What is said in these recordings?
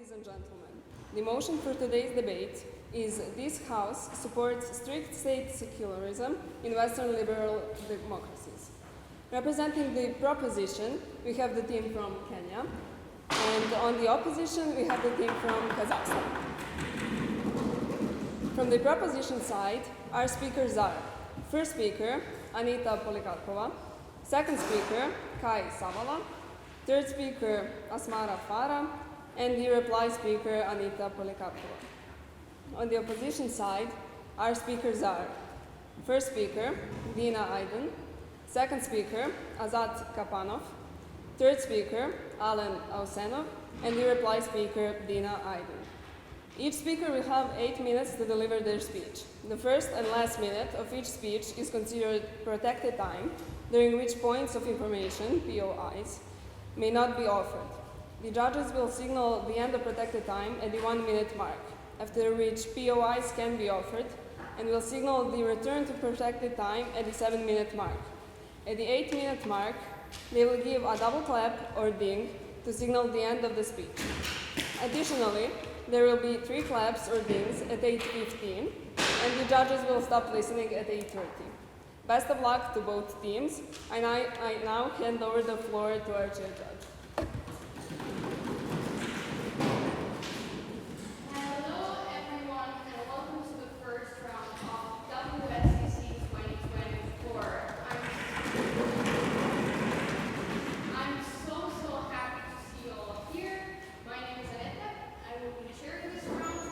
Ladies and gentlemen, the motion for today's debate is this House supports strict state secularism in Western liberal democracies. Representing the proposition, we have the team from Kenya, and on the opposition, we have the team from Kazakhstan. From the proposition side, our speakers are first speaker, Anita Polikarpova, second speaker, Kai Savala, third speaker, Asmara Farah, and the reply speaker, Anita Polikarpova. On the opposition side, our speakers are first speaker, Dina Aydin, second speaker, Azat Kapanov, third speaker, Alen Ausenov, and the reply speaker, Dina Aydin. Each speaker will have 8 minutes to deliver their speech. The first and last minute of each speech is considered protected time, during which points of information, POIs, may not be offered. The judges will signal the end of protected time at the 1 minute mark, after which POIs can be offered, and will signal the return to protected time at the 7 minute mark. At the 8 minute mark, they will give a double clap or ding to signal the end of the speech. Additionally, there will be 3 claps or dings at 8:15, and the judges will stop listening at 8:30. Best of luck to both teams, and I now hand over the floor to our chair judge. Hello everyone, and welcome to the first round of WSDC 2024. I'm so happy to see you all here. My name is Aneta. I will be the chair of this round.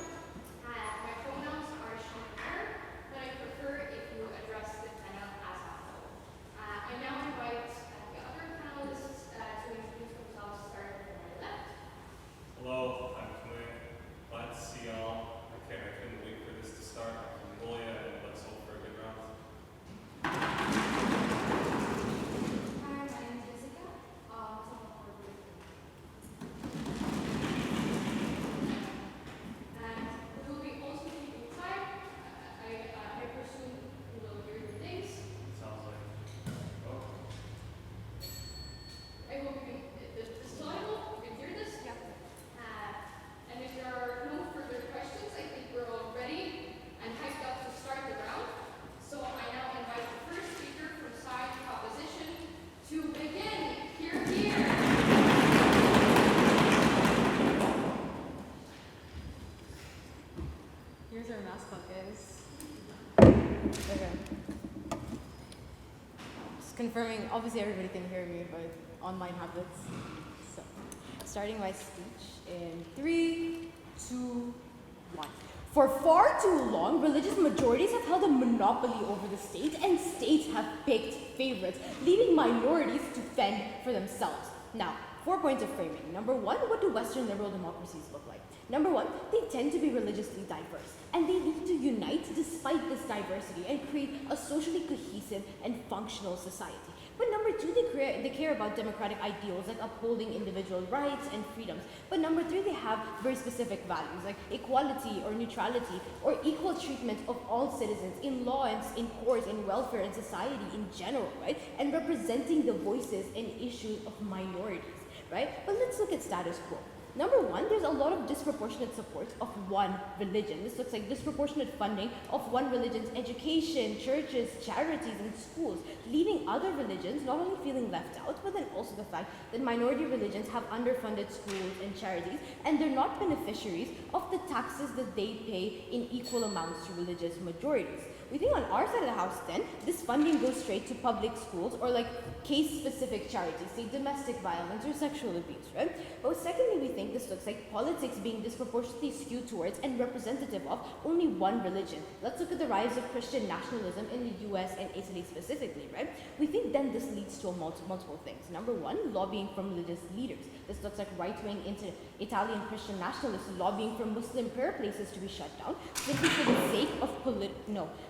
My pronouns are she and her, but I prefer if you address the panel as a whole. I now invite the other panelists to introduce themselves, starting from my left. Hello, I'm Kamui. Glad to see y'all. Okay, I couldn't wait for this to start. I'm from Mongolia, and let's hope for a good round. Hi, my name is Jessica. And we will be also keeping time. I presume you will hear the things. Sounds like. Oh, I hope you can, this is audible, you can hear this? Yeah. And if there are no further questions, I think we're all ready and hyped up to start the round. So I now invite the first speaker from side opposition to begin. Here. Here's our mascot, guys. Okay. Just confirming, obviously everybody can hear me, but online habits. So, starting my speech in 3, 2, 1. For far too long, religious majorities have held a monopoly over the state, and states have picked favorites, leaving minorities to fend for themselves. Now, 4 points of framing. Number 1, what do Western liberal democracies look like? Number 1, they tend to be religiously diverse, and they need to unite despite this diversity and create a socially cohesive and functional society. But number 2, they care about democratic ideals like upholding individual rights and freedoms. But number 3, they have very specific values like equality or neutrality or equal treatment of all citizens in law and in courts and welfare and society in general, right? And representing the voices and issues of minorities, right? But let's look at status quo. Number 1, there's a lot of disproportionate support of one religion. This looks like disproportionate funding of one religion's education, churches, charities, and schools, leaving other religions not only feeling left out, but then also the fact that minority religions have underfunded schools and charities, and they're not beneficiaries of the taxes that they pay in equal amounts to religious majorities. We think on our side of the house then, this funding goes straight to public schools or like case-specific charities, say domestic violence or sexual abuse, right? But secondly, we think this looks like politics being disproportionately skewed towards and representative of only one religion. Let's look at the rise of Christian nationalism in the US and Italy specifically, right? We think then this leads to multiple things. Number 1, lobbying from religious leaders. This looks like right-wing Italian Christian nationalists lobbying for Muslim prayer places to be shut down simply for the sake of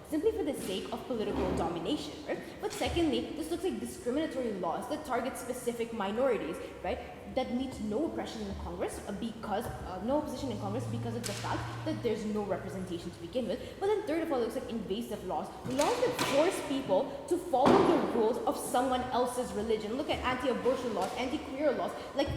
simply for the sake of political domination, right? But secondly, this looks like discriminatory laws that target specific minorities, right? That meets no oppression in Congress because no opposition in Congress because of the fact that there's no representation to begin with. But then third of all, it looks like invasive laws that force people to follow the rules of someone else's religion. Look at anti-abortion laws, anti-queer laws, like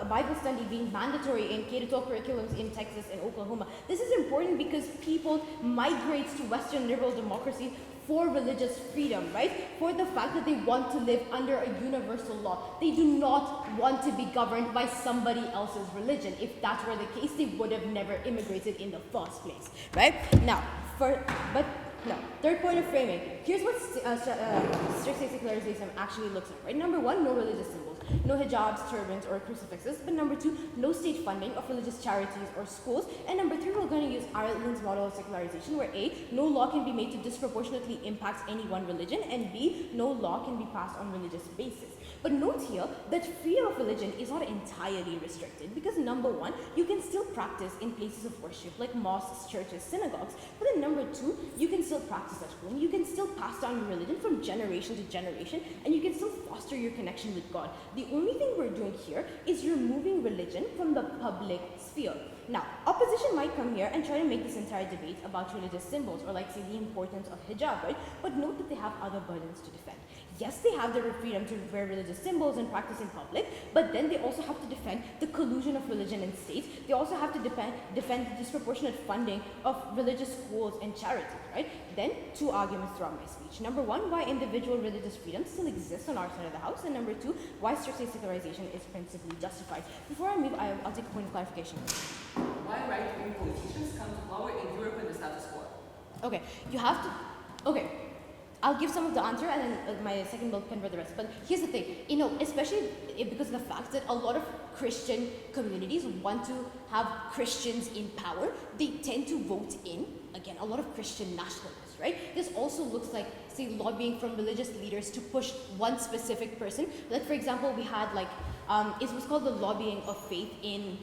Bible study being mandatory in K-12 curriculums in Texas and Oklahoma. This is important because people migrate to Western liberal democracies for religious freedom, right? For the fact that they want to live under a universal law. They do not want to be governed by somebody else's religion. If that were the case, they would have never immigrated in the first place, right? Now, third point of framing. Here's what strict state secularization actually looks like, right? Number one, no religious symbols. No hijabs, turbans, or crucifixes. But number two, no state funding of religious charities or schools. And number three, we're going to use Ireland's model of secularization, where A, no law can be made to disproportionately impact any one religion, and B, no law can be passed on religious basis. But note here that freedom of religion is not entirely restricted because number one, you can still practice in places of worship like mosques, churches, synagogues. But then number two, you can still practice at home. You can still pass down your religion from generation to generation, and you can still foster your connection with God. The only thing we're doing here is removing religion from the public sphere. Now, opposition might come here and try to make this entire debate about religious symbols or like say the importance of hijab, right? But note that they have other burdens to defend. Yes, they have the freedom to wear religious symbols and practice in public, but then they also have to defend the collusion of religion and state. They also have to defend the disproportionate funding of religious schools and charities, right? Then, two arguments throughout my speech. Number one, why individual religious freedom still exists on our side of the house, and number two, why strict state secularization is principally justified. Before I move, I'll take a point of clarification. Why right-wing politicians come to power in Europe and the status quo? Okay, you have to, okay. I'll give some of the answer and then my second will convert the rest. But here's the thing, especially because of the fact that a lot of Christian communities want to have Christians in power, they tend to vote in, again, a lot of Christian nationalists, right? This also looks like, say, lobbying from religious leaders to push one specific person. Like, for example, we had it was called the lobbying of faith in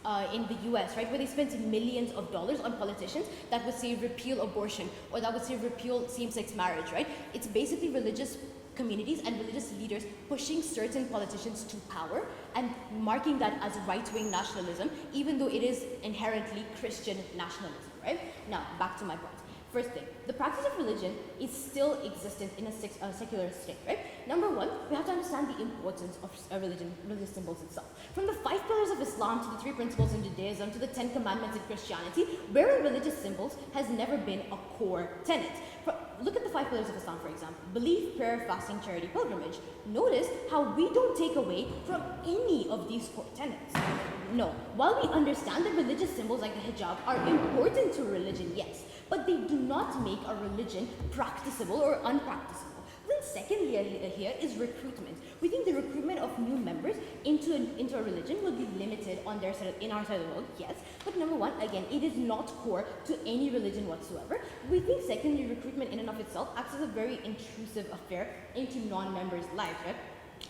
the US, right, where they spent millions of dollars on politicians that would say repeal abortion or that would say repeal same-sex marriage, right? It's basically religious communities and religious leaders pushing certain politicians to power and marking that as right-wing nationalism, even though it is inherently Christian nationalism, right? Now, back to my point. First thing, the practice of religion is still existent in a secular state, right? Number one, we have to understand the importance of religious symbols itself. From the 5 pillars of Islam to the 3 principles in Judaism to the 10 commandments in Christianity, wearing religious symbols has never been a core tenet. Look at the 5 pillars of Islam, for example. Belief, prayer, fasting, charity, pilgrimage. Notice how we don't take away from any of these core tenets. No, while we understand that religious symbols like the hijab are important to religion, yes, but they do not make a religion practicable or unpracticable. Then secondly here is recruitment. We think the recruitment of new members into a religion will be limited on their side, in our side of the world, yes. But number one, again, it is not core to any religion whatsoever. We think secondly, recruitment in and of itself acts as a very intrusive affair into non-members' lives, right?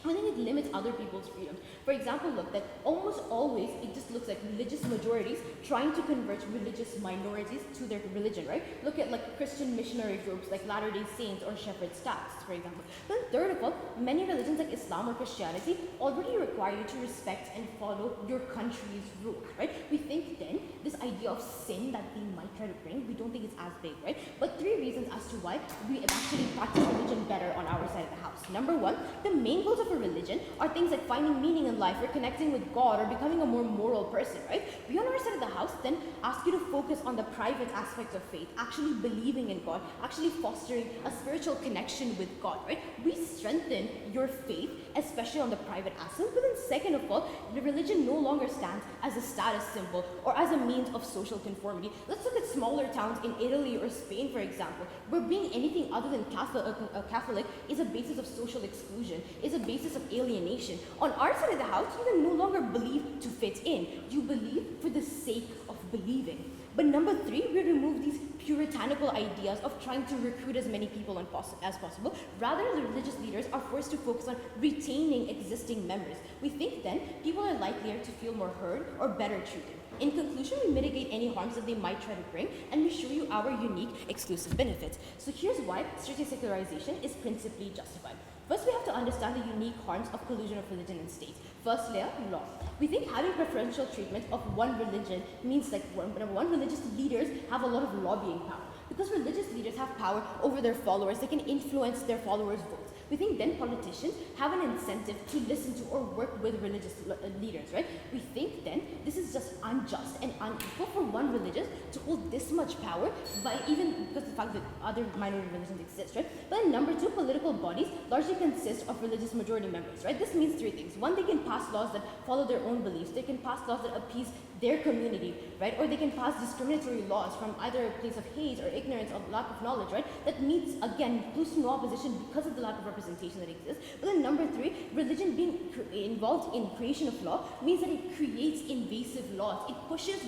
I think it limits other people's freedoms. For example, look, that almost always it just looks like religious majorities trying to convert religious minorities to their religion, right? Look at like Christian missionary groups like Latter-day Saints or Shepherd's Staffs, for example. Then third of all, many religions like Islam or Christianity already require you to respect and follow your country's rules, right? We think then this idea of sin that they might try to bring, we don't think it's as big, right? But 3 reasons as to why we actually practice religion better on our side of the house. Number one, the main goals of a religion are things like finding meaning in life or connecting with God or becoming a more moral person, right? We on our side of the house then ask you to focus on the private aspects of faith, actually believing in God, actually fostering a spiritual connection with God, right? We strengthen your faith, especially on the private aspect. But then second of all, the religion no longer stands as a status symbol or as a means of social conformity. Let's look at smaller towns in Italy or Spain, for example, where being anything other than Catholic is a basis of social exclusion, is a basis of alienation. On our side of the house, you can no longer believe to fit in. You believe for the sake of believing. But number 3, we remove these puritanical ideas of trying to recruit as many people as possible. Rather, the religious leaders are forced to focus on retaining existing members. We think then people are likelier to feel more heard or better treated. In conclusion, we mitigate any harms that they might try to bring, and we show you our unique exclusive benefits. So here's why strict secularization is principally justified. First, we have to understand the unique harms of collusion of religion and state. First layer, law. We think having preferential treatment of one religion means like number one, religious leaders have a lot of lobbying power. Because religious leaders have power over their followers, they can influence their followers' votes. We think then politicians have an incentive to listen to or work with religious leaders, right? We think then this is just unjust and unequal for one religion to hold this much power, by even because of the fact that other minority religions exist, right? But then number two, political bodies largely consist of religious majority members, right? This means three things. One, they can pass laws that follow their own beliefs. They can pass laws that appease their community, right? Or they can pass discriminatory laws from either a place of hate or ignorance or lack of knowledge, right? That meets, again, close to no opposition because of the lack of representation that exists. But then number three, religion being involved in creation of law means that it creates invasive laws. It pushes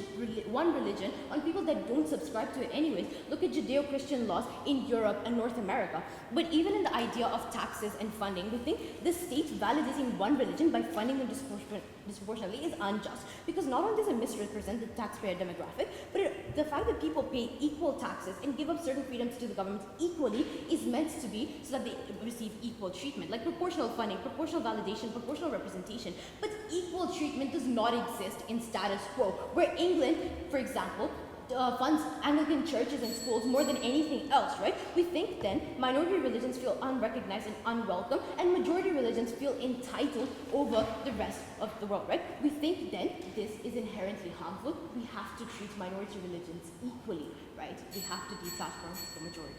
one religion on people that don't subscribe to it anyways. Look at Judeo-Christian laws in Europe and North America. But even in the idea of taxes and funding, we think the state validating one religion by funding them disproportionately is unjust. Because not only does it misrepresent the taxpayer demographic, but the fact that people pay equal taxes and give up certain freedoms to the government equally is meant to be so that they receive equal treatment, like proportional funding, proportional validation, proportional representation. But equal treatment does not exist in status quo, where England, for example, funds Anglican churches and schools more than anything else, right? We think then minority religions feel unrecognized and unwelcome, and majority religions feel entitled over the rest of the world, right? We think then this is inherently harmful. We have to treat minority religions equally, right? We have to deplatform the majority.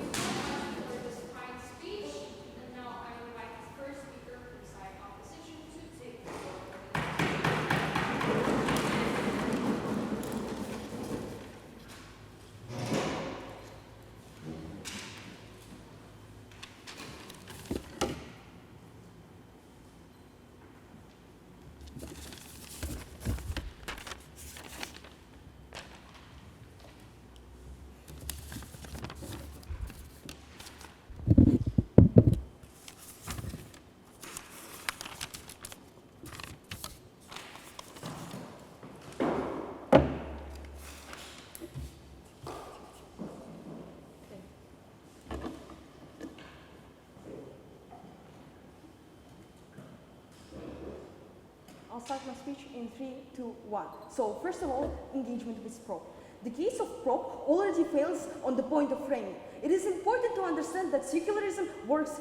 For this kind speech, and now I invite the first speaker from the side opposition to take the floor. I'll start my speech in 3, 2, 1. So first of all, engagement with prop. The case of prop already fails on the point of framing. It is important to understand that secularism works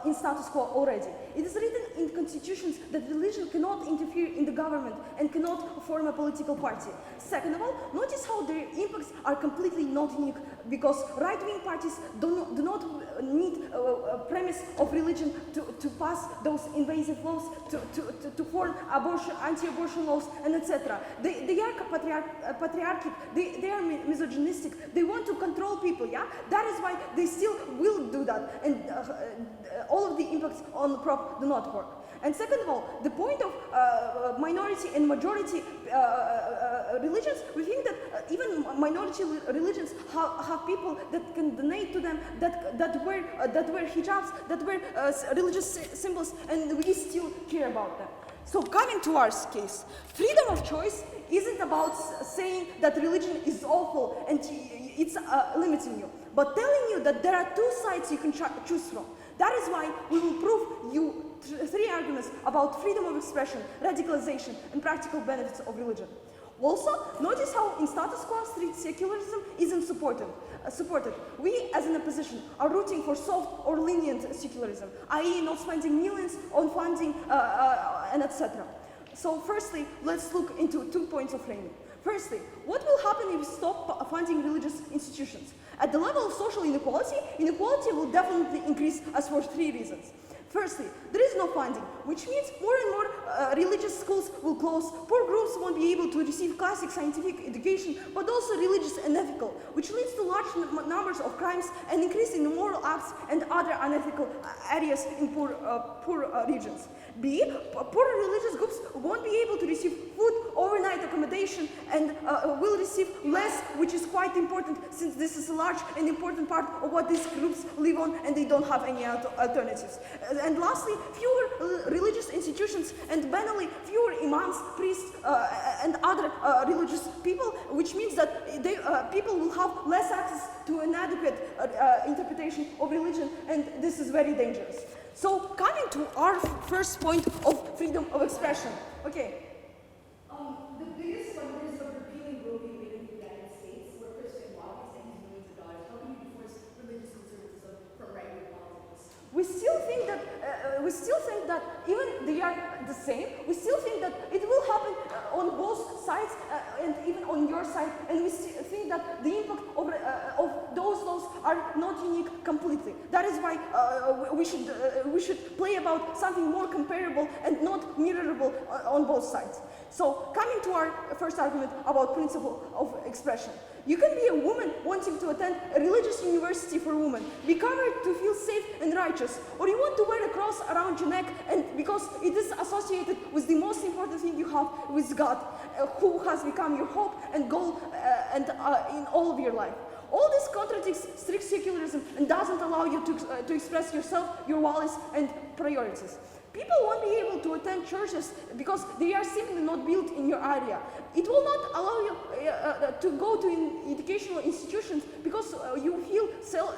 in status quo already. It is written in constitutions that religion cannot interfere in the government and cannot form a political party. Second of all, notice how their impacts are completely not unique, because right-wing parties do not need a premise of religion to pass those invasive laws, to form anti-abortion laws, and etc. They are patriarchic, they are misogynistic, they want to control people, yeah? That is why they still will do that, and all of the impacts on the prop do not work. And second of all, the point of minority and majority religions, we think that even minority religions have people that can donate to them, that wear hijabs, that wear religious symbols, and we still care about them. So coming to our case, freedom of choice isn't about saying that religion is awful and it's limiting you, but telling you that there are two sides you can choose from. That is why we will prove you three arguments about freedom of expression, radicalization, and practical benefits of religion. Also, notice how in status quo strict secularism isn't supported. We, as an opposition, are rooting for soft or lenient secularism, i.e. not spending millions on funding and etc. So firstly, let's look into 2 points of framing. Firstly, what will happen if we stop funding religious institutions? At the level of social inequality, inequality will definitely increase as for 3 reasons. Firstly, there is no funding, which means more and more religious schools will close. Poor groups won't be able to receive classic scientific education, but also religious and ethical, which leads to large numbers of crimes and increase in moral acts and other unethical areas in poor regions. B, poor religious groups won't be able to receive food, overnight accommodation, and will receive less, which is quite important since this is a large and important part of what these groups live on and they don't have any alternatives. And lastly, fewer religious institutions and banally fewer imams, priests, and other religious people, which means that people will have less access to an adequate interpretation of religion, and this is very dangerous. So coming to our first point of freedom of expression. Okay. The biggest funders of repealing Roe v. Wade in the United States were Christian lobbies and millions of dollars. How can you enforce religious conservatism from right-wing politics? We still think that even they are the same. We still think that it will happen on both sides and even on your side. And we think that the impact of those laws are not unique completely. That is why we should play about something more comparable and not mirrorable on both sides. So coming to our first argument about principle of expression. You can be a woman wanting to attend a religious university for women, be covered to feel safe and righteous, or you want to wear a cross around your neck and because it is associated with the most important thing you have with God, who has become your hope and goal in all of your life. All this contradicts strict secularism and doesn't allow you to express yourself, your values and priorities. People won't be able to attend churches because they are simply not built in your area. It will not allow you to go to educational institutions because you feel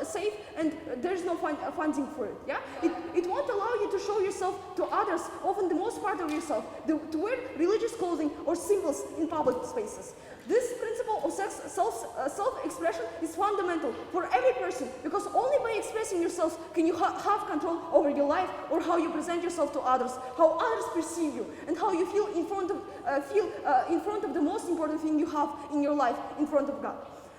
safe and there's no funding for it. Yeah? It won't allow you to show yourself to others, often the most part of yourself, to wear religious clothing or symbols in public spaces. This principle of self-expression is fundamental for every person because only by expressing yourself can you have control over your life or how you present yourself to others, how others perceive you, and how you feel in front of the most important thing you have in your life, in front of God.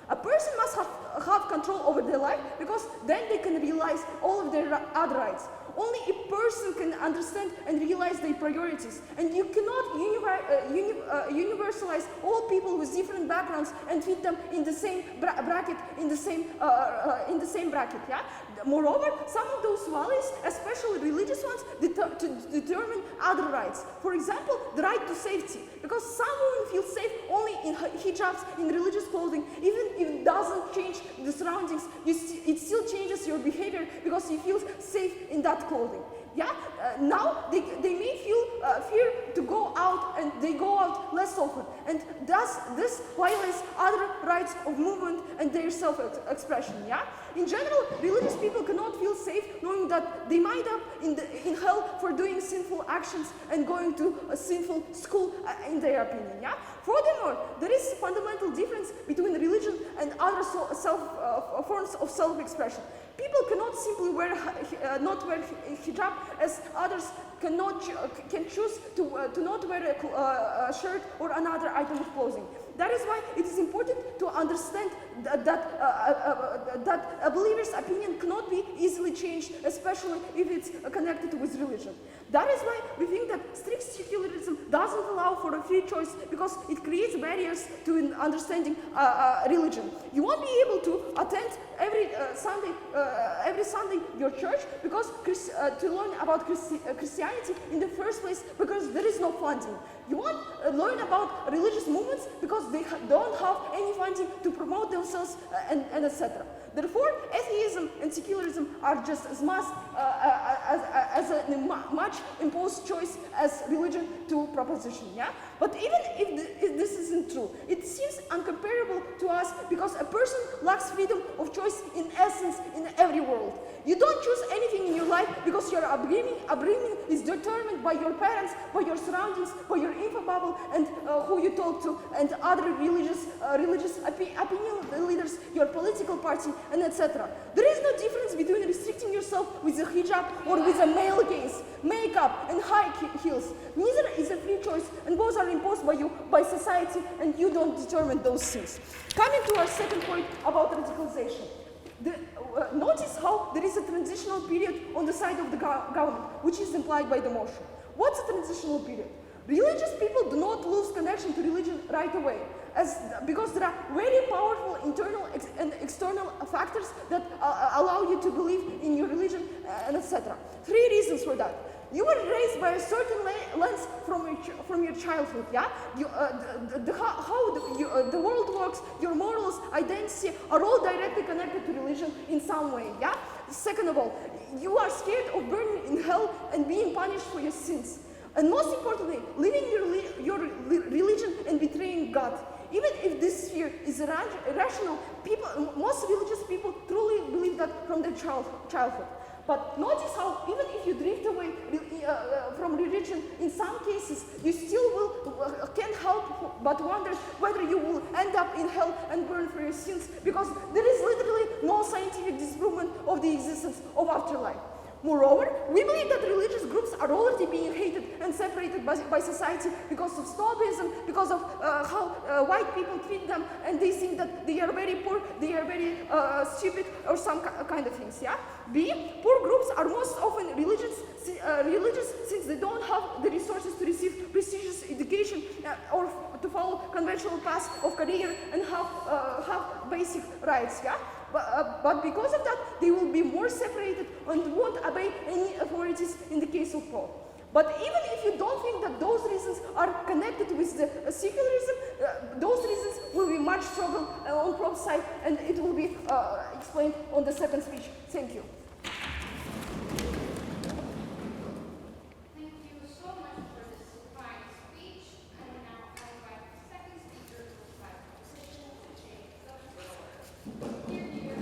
A person must have control over their life because then they can realize all of their other rights. Only a person can understand and realize their priorities, and you cannot universalize all people with different backgrounds and fit them in the same bracket, in the same bracket. Yeah. Moreover, some of those values, especially religious ones, determine other rights. For example, the right to safety, because some women feel safe only in hijabs, in religious clothing, even if it doesn't change the surroundings, it still changes your behavior because you feel safe in that clothing. Yeah, now they may feel fear to go out and they go out less often, and thus this violates other rights of movement and their self-expression. Yeah, in general, religious people cannot feel safe knowing that they might end up in hell for doing sinful actions and going to a sinful school, in their opinion. Yeah. Furthermore, there is a fundamental difference between religion and other forms of self-expression. People cannot simply not wear hijab, as others can choose to not wear a shirt or another item of clothing. That is why it is important to understand that a believer's opinion cannot be easily changed, especially if it's connected with religion. That is why we think that strict secularism doesn't allow for a free choice because it creates barriers to understanding religion. You won't be able to attend every Sunday your church because to learn about Christianity in the first place because there is no funding. You won't learn about religious movements because they don't have any funding to promote themselves and etc. Therefore, atheism and secularism are just as much as a much imposed choice as religion to proposition. Yeah, but even if this isn't true, it seems uncomparable to us because a person lacks freedom of choice in essence in every world. You don't choose anything in your life because your upbringing is determined by your parents, by your surroundings, by your info bubble, and who you talk to, and other religious opinion leaders, your political party, and etc. There is no difference between restricting yourself with a hijab or with a male gaze, makeup, and high heels. Neither is a free choice, and both are imposed by you, by society, and you don't determine those things. Coming to our second point about radicalization. Notice how there is a transitional period on the side of the government, which is implied by the motion. What's a transitional period? Religious people do not lose connection to religion right away, because there are very powerful internal and external factors that allow you to believe in your religion, and etc. 3 reasons for that. You were raised by a certain lens from your childhood, yeah? How the world works, your morals, identity are all directly connected to religion in some way, yeah? Second of all, you are scared of burning in hell and being punished for your sins. And most importantly, living your religion and betraying God. Even if this fear is irrational, most religious people truly believe that from their childhood. But notice how even if you drift away from religion, in some cases you still can't help but wonder whether you will end up in hell and burn for your sins, because there is literally no scientific disprovement of the existence of afterlife. Moreover, we believe that religious groups are already being hated and separated by society because of snobism, because of how white people treat them, and they think that they are very poor, they are very stupid, or some kind of things, yeah? B, poor groups are most often religious since they don't have the resources to receive prestigious education or to follow conventional paths of career and have basic rights, yeah? But because of that, they will be more separated and won't obey any authorities in the case of Pope. But even if you don't think that those reasons are connected with the secularism, those reasons will be much stronger on Pope's side, and it will be explained on the second speech. Thank you. Thank you so much for this fine speech. And now I invite the second speaker to provide a position to take the floor. Here, here.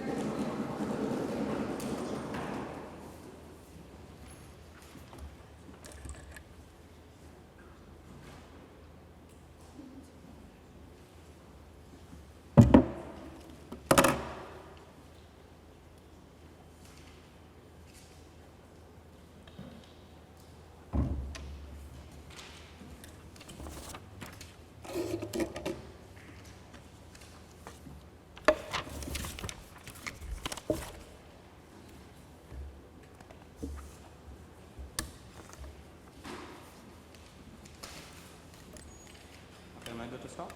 Am I good to start?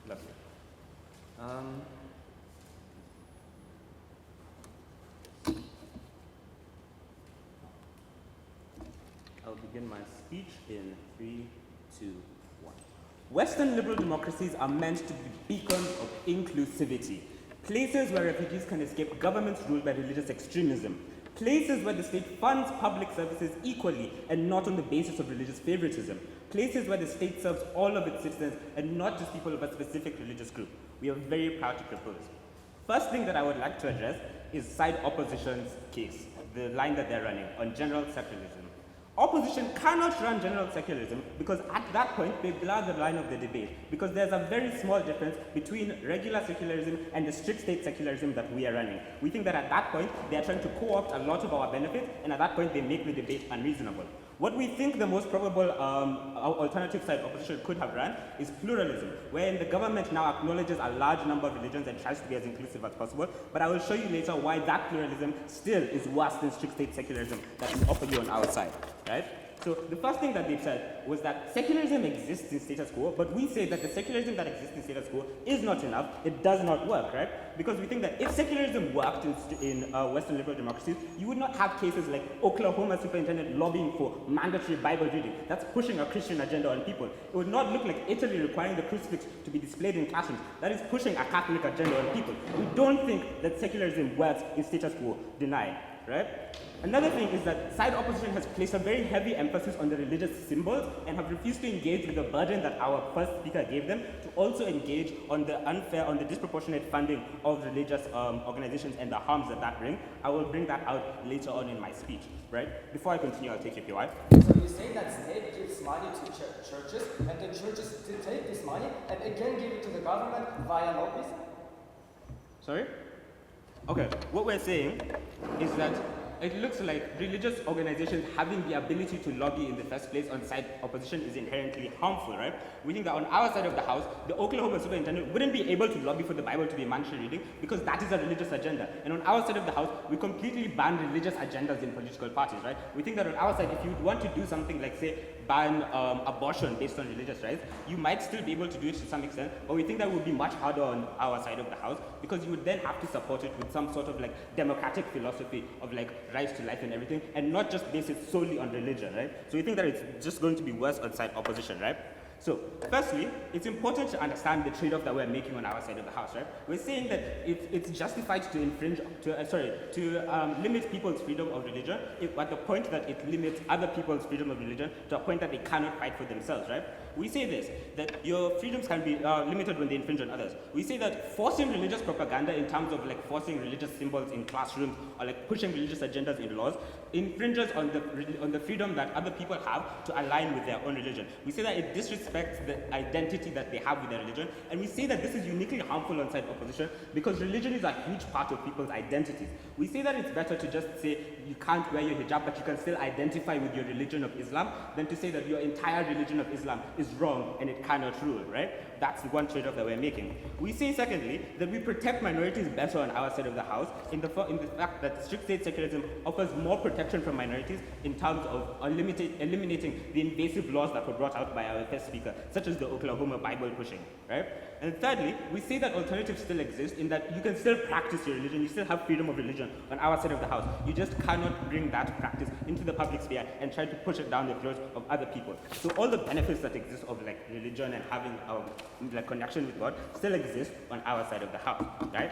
Lovely. I'll begin my speech in 3, 2, 1. Western liberal democracies are meant to be beacons of inclusivity, places where refugees can escape governments ruled by religious extremism, places where the state funds public services equally and not on the basis of religious favoritism, places where the state serves all of its citizens and not just people of a specific religious group. We are very proud to propose. First thing that I would like to address is side opposition's case, the line that they're running on general secularism. Opposition cannot run general secularism because at that point they blur the line of the debate, because there's a very small difference between regular secularism and the strict state secularism that we are running. We think that at that point they are trying to co-opt a lot of our benefits, and at that point they make the debate unreasonable. What we think the most probable alternative side opposition could have run is pluralism, wherein the government now acknowledges a large number of religions and tries to be as inclusive as possible, but I will show you later why that pluralism still is worse than strict state secularism that we offer you on our side, right? So the first thing that they said was that secularism exists in status quo, but we say that the secularism that exists in status quo is not enough, it does not work, right? Because we think that if secularism worked in Western liberal democracies, you would not have cases like Oklahoma superintendent lobbying for mandatory Bible reading. That's pushing a Christian agenda on people. It would not look like Italy requiring the crucifix to be displayed in classrooms. That is pushing a Catholic agenda on people. We don't think that secularism works in status quo denied, right? Another thing is that side opposition has placed a very heavy emphasis on the religious symbols and have refused to engage with the burden that our first speaker gave them to also engage on the disproportionate funding of religious organizations and the harms that that bring. I will bring that out later on in my speech, right? Before I continue, I'll take your PY. So you say that state gives money to churches, and the churches take this money and again give it to the government via lobbies? Sorry? Okay, what we're saying is that it looks like religious organizations having the ability to lobby in the first place on side opposition is inherently harmful, right? We think that on our side of the house, the Oklahoma superintendent wouldn't be able to lobby for the Bible to be mandatory reading because that is a religious agenda. And on our side of the house, we completely ban religious agendas in political parties, right? We think that on our side, if you want to do something like, say, ban abortion based on religious rights, you might still be able to do it to some extent, but we think that would be much harder on our side of the house because you would then have to support it with some sort of like democratic philosophy of like rights to life and everything, and not just base it solely on religion, right? So we think that it's just going to be worse on side opposition, right? So, firstly, it's important to understand the trade-off that we're making on our side of the house, right? We're saying that it's justified to limit people's freedom of religion at the point that it limits other people's freedom of religion to a point that they cannot fight for themselves, right? We say this, that your freedoms can be limited when they infringe on others. We say that forcing religious propaganda in terms of like forcing religious symbols in classrooms or like pushing religious agendas in laws infringes on the freedom that other people have to align with their own religion. We say that it disrespects the identity that they have with their religion, and we say that this is uniquely harmful on side opposition because religion is a huge part of people's identities. We say that it's better to just say you can't wear your hijab but you can still identify with your religion of Islam than to say that your entire religion of Islam is wrong and it cannot rule, right? That's the one trade-off that we're making. We say, secondly, that we protect minorities better on our side of the house in the fact that strict state secularism offers more protection from minorities in terms of eliminating the invasive laws that were brought out by our first speaker, such as the Oklahoma Bible pushing, right? And thirdly, we say that alternatives still exist in that you can still practice your religion, you still have freedom of religion on our side of the house. You just cannot bring that practice into the public sphere and try to push it down the throats of other people. So all the benefits that exist of like religion and having like connection with God still exist on our side of the house, right?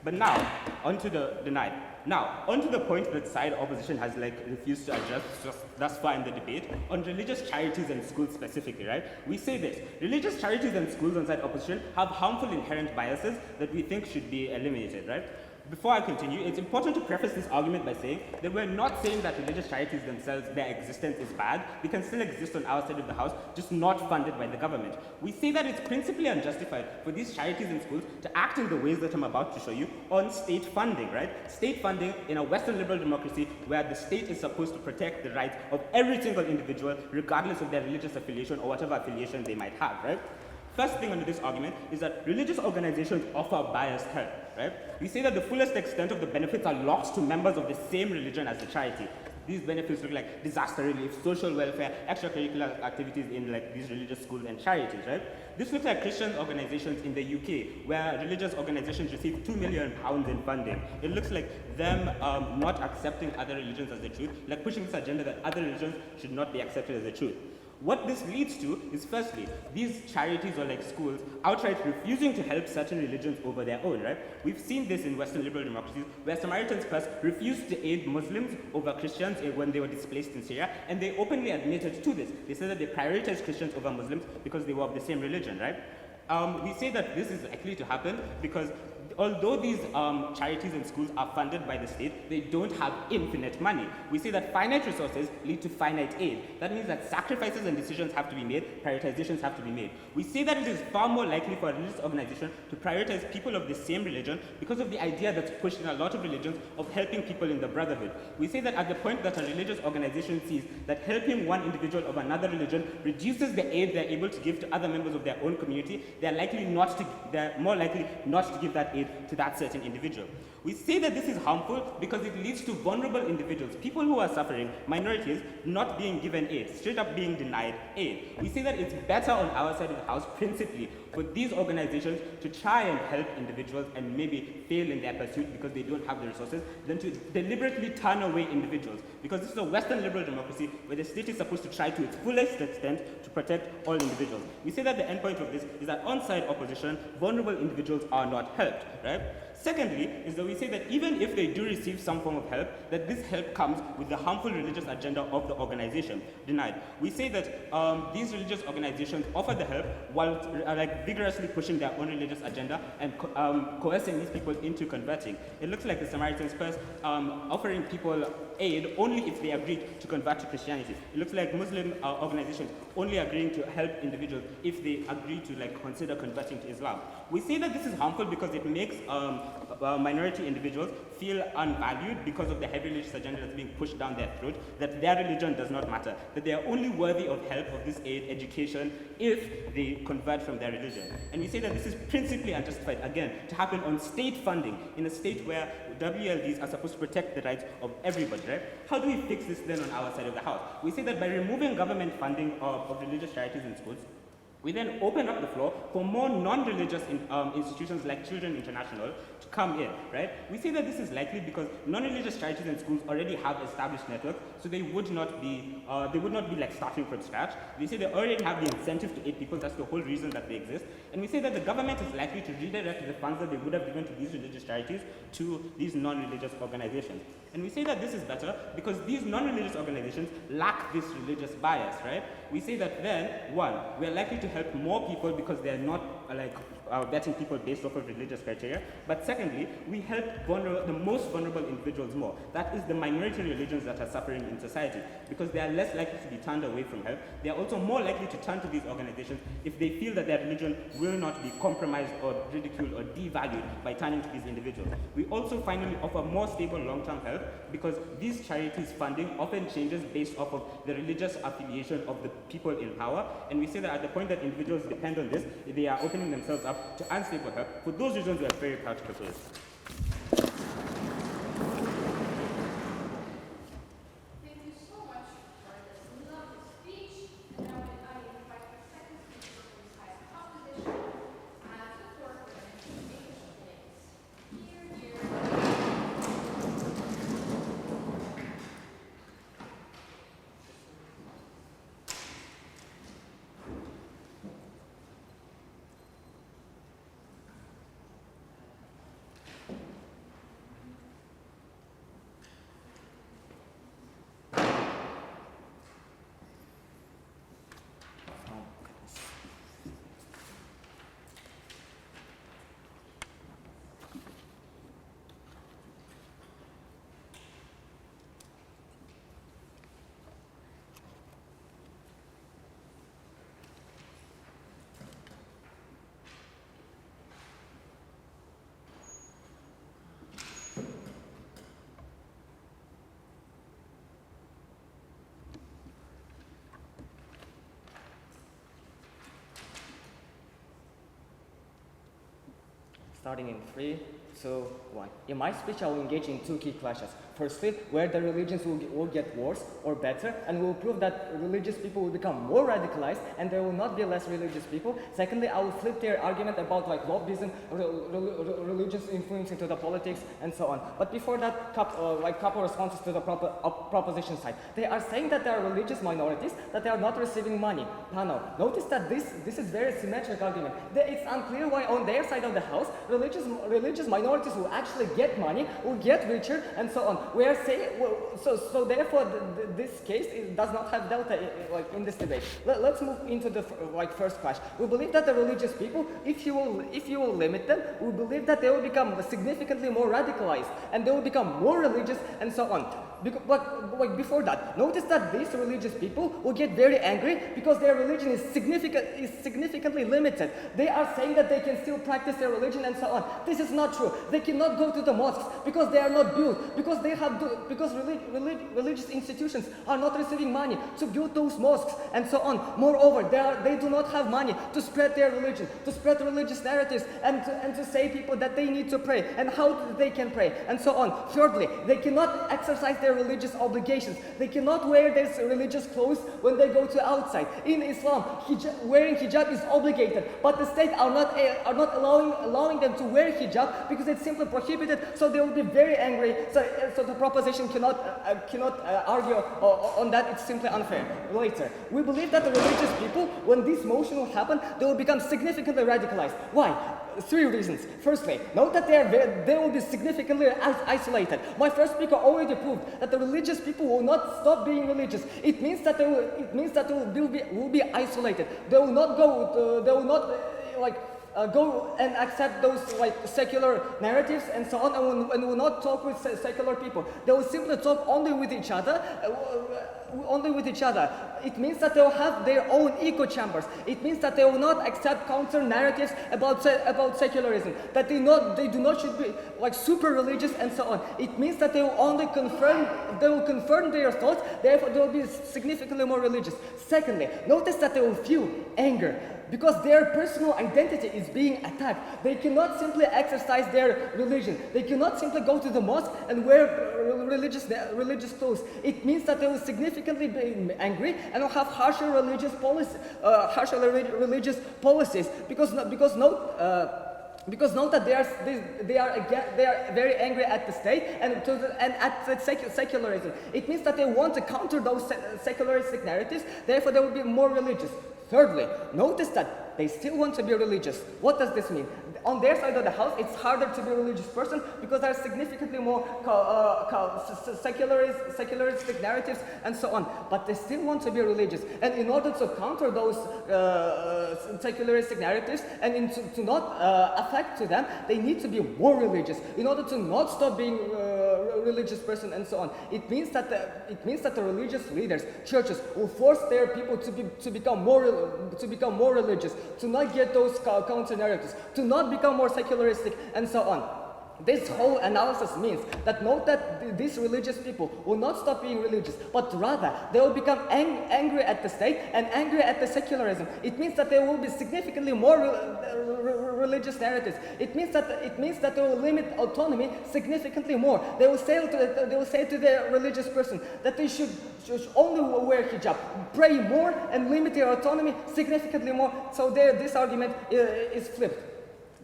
But now, onto the denied. Now, onto the point that side opposition has like refused to address just thus far in the debate on religious charities and schools specifically, right? We say this, religious charities and schools on side opposition have harmful inherent biases that we think should be eliminated, right? Before I continue, it's important to preface this argument by saying that we're not saying that religious charities themselves, their existence is bad. They can still exist on our side of the house, just not funded by the government. We say that it's principally unjustified for these charities and schools to act in the ways that I'm about to show you on state funding, right? State funding in a Western liberal democracy where the state is supposed to protect the rights of every single individual, regardless of their religious affiliation or whatever affiliation they might have, right? First thing under this argument is that religious organizations offer biased help, right? We say that the fullest extent of the benefits are locked to members of the same religion as the charity. These benefits look like disaster relief, social welfare, extracurricular activities in like these religious schools and charities, right? This looks like Christian organizations in the UK, where religious organizations receive £2 million in funding. It looks like them not accepting other religions as the truth, like pushing this agenda that other religions should not be accepted as the truth. What this leads to is, firstly, these charities or like schools outright refusing to help certain religions over their own, right? We've seen this in Western liberal democracies, where Samaritans Plus refused to aid Muslims over Christians when they were displaced in Syria, and they openly admitted to this. They said that they prioritized Christians over Muslims because they were of the same religion, right? We say that this is likely to happen because although these charities and schools are funded by the state, they don't have infinite money. We say that finite resources lead to finite aid. That means that sacrifices and decisions have to be made, prioritizations have to be made. We say that it is far more likely for a religious organization to prioritize people of the same religion because of the idea that's pushed in a lot of religions of helping people in the brotherhood. We say that at the point that a religious organization sees that helping one individual of another religion reduces the aid they're able to give to other members of their own community, they're more likely not to give that aid to that certain individual. We say that this is harmful because it leads to vulnerable individuals, people who are suffering, minorities, not being given aid, straight up being denied aid. We say that it's better on our side of the house, principally, for these organizations to try and help individuals and maybe fail in their pursuit because they don't have the resources, than to deliberately turn away individuals. Because this is a Western liberal democracy where the state is supposed to try to its fullest extent to protect all individuals. We say that the endpoint of this is that on-side opposition, vulnerable individuals are not helped, right? Secondly, is that we say that even if they do receive some form of help, that this help comes with the harmful religious agenda of the organization, denied. We say that these religious organizations offer the help while vigorously pushing their own religious agenda and coercing these people into converting. It looks like the Samaritans First offering people aid only if they agree to convert to Christianity. It looks like Muslim organizations only agreeing to help individuals if they agree to consider converting to Islam. We say that this is harmful because it makes minority individuals feel unvalued because of the heavy religious agenda that's being pushed down their throat, that their religion does not matter, that they are only worthy of help of this aid, education, if they convert from their religion. And we say that this is principally unjustified, again, to happen on state funding, in a state where WLDs are supposed to protect the rights of everybody, right? How do we fix this then on our side of the house? We say that by removing government funding of religious charities and schools, We then open up the floor for more non-religious institutions like Children International to come in, right? We say that this is likely because non-religious charities and schools already have established networks, so they would not be like starting from scratch. We say they already have the incentive to aid people. That's the whole reason that they exist. And we say that the government is likely to redirect the funds that they would have given to these religious charities to these non-religious organizations. And we say that this is better because these non-religious organizations lack this religious bias, right? We say that then, one, we're likely to help more people because they're not vetting people based off of religious criteria. But secondly, we help the most vulnerable individuals more. That is the minority religions that are suffering in society because they are less likely to be turned away from help. They are also more likely to turn to these organizations if they feel that their religion will not be compromised or ridiculed or devalued by turning to these individuals. We also finally offer more stable long-term help because these charities' funding often changes based off of the religious affiliation of the people in power. And we say that at the point that individuals depend on this, they are opening themselves up to unstable help. For those reasons, we are very proud to propose. Thank you so much for this lovely speech. And now I invite the second speaker from this high opposition and the floor for the English names. Here. Starting in 3, 2, 1. In my speech, I will engage in two key clashes. Firstly, where the religions will get worse or better, and will prove that religious people will become more radicalized and there will not be less religious people. Secondly, I will flip their argument about lobbyism, religious influence into the politics, and so on. But before that, couple responses to the proposition side. They are saying that there are religious minorities, that they are not receiving money. Panel, notice that this is very symmetric argument. It's unclear why on their side of the house, religious minorities will actually get money, will get richer, and so on. We are saying, so therefore this case does not have delta in this debate. Let's move into the first clash. We believe that the religious people, if you will limit them, we believe that they will become significantly more radicalized and they will become more religious and so on. But before that, notice that these religious people will get very angry because their religion is significantly limited. They are saying that they can still practice their religion and so on. This is not true. They cannot go to the mosques because they are not built, because religious institutions are not receiving money to build those mosques and so on. Moreover, they do not have money to spread their religion, to spread religious narratives, and to say people that they need to pray and how they can pray and so on. Thirdly, they cannot exercise their religious obligations. They cannot wear their religious clothes when they go to outside. In Islam, wearing hijab is obligated, but the state are not allowing them to wear hijab because it's simply prohibited. So they will be very angry. So the proposition cannot argue on that. It's simply unfair. Later, we believe that the religious people, when this motion will happen, they will become significantly radicalized. Why? 3 reasons. Firstly, note that they will be significantly isolated. My first speaker already proved that the religious people will not stop being religious. It means that they will be isolated. They will not go. They will not go and accept those secular narratives and so on, and will not talk with secular people. They will simply talk only with each other. It means that they will have their own echo chambers. It means that they will not accept counter narratives about secularism. That they do not should be super religious and so on. It means that they will only confirm their thoughts. Therefore, they will be significantly more religious. Secondly, notice that they will feel anger. because their personal identity is being attacked. They cannot simply exercise their religion. They cannot simply go to the mosque and wear religious clothes. It means that they will significantly be angry and will have harsher religious policies because note that they are very angry at the state and at the secularism. It means that they want to counter those secularistic narratives. Therefore, they will be more religious. Thirdly, notice that they still want to be religious. What does this mean? On their side of the house, it's harder to be a religious person because there are significantly more secularistic narratives and so on. But they still want to be religious. And in order to counter those secularistic narratives and to not affect to them, they need to be more religious in order to not stop being a religious person and so on. It means that the religious leaders, churches, will force their people to become more religious, to not get those counter narratives, to not become more secularistic and so on. This whole analysis means that note that these religious people will not stop being religious, but rather they will become angry at the state and angry at the secularism. It means that there will be significantly more religious narratives. It means that they will limit autonomy significantly more. They will say to the religious person that they should only wear hijab, pray more, and limit their autonomy significantly more. So this argument is flipped.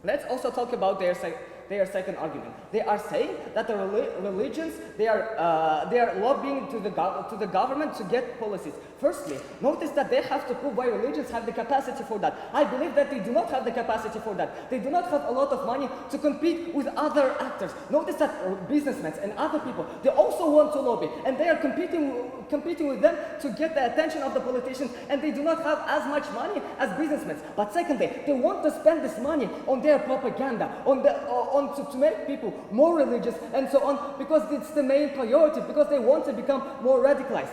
Let's also talk about their second argument. They are saying that the religions, they are lobbying to the government to get policies. Firstly, notice that they have to prove why religions have the capacity for that. I believe that they do not have the capacity for that. They do not have a lot of money to compete with other actors. Notice that businessmen and other people, they also want to lobby, and they are competing with them to get the attention of the politicians, and they do not have as much money as businessmen. But secondly, they want to spend this money on their propaganda, to make people more religious and so on, because it's the main priority, because they want to become more radicalized.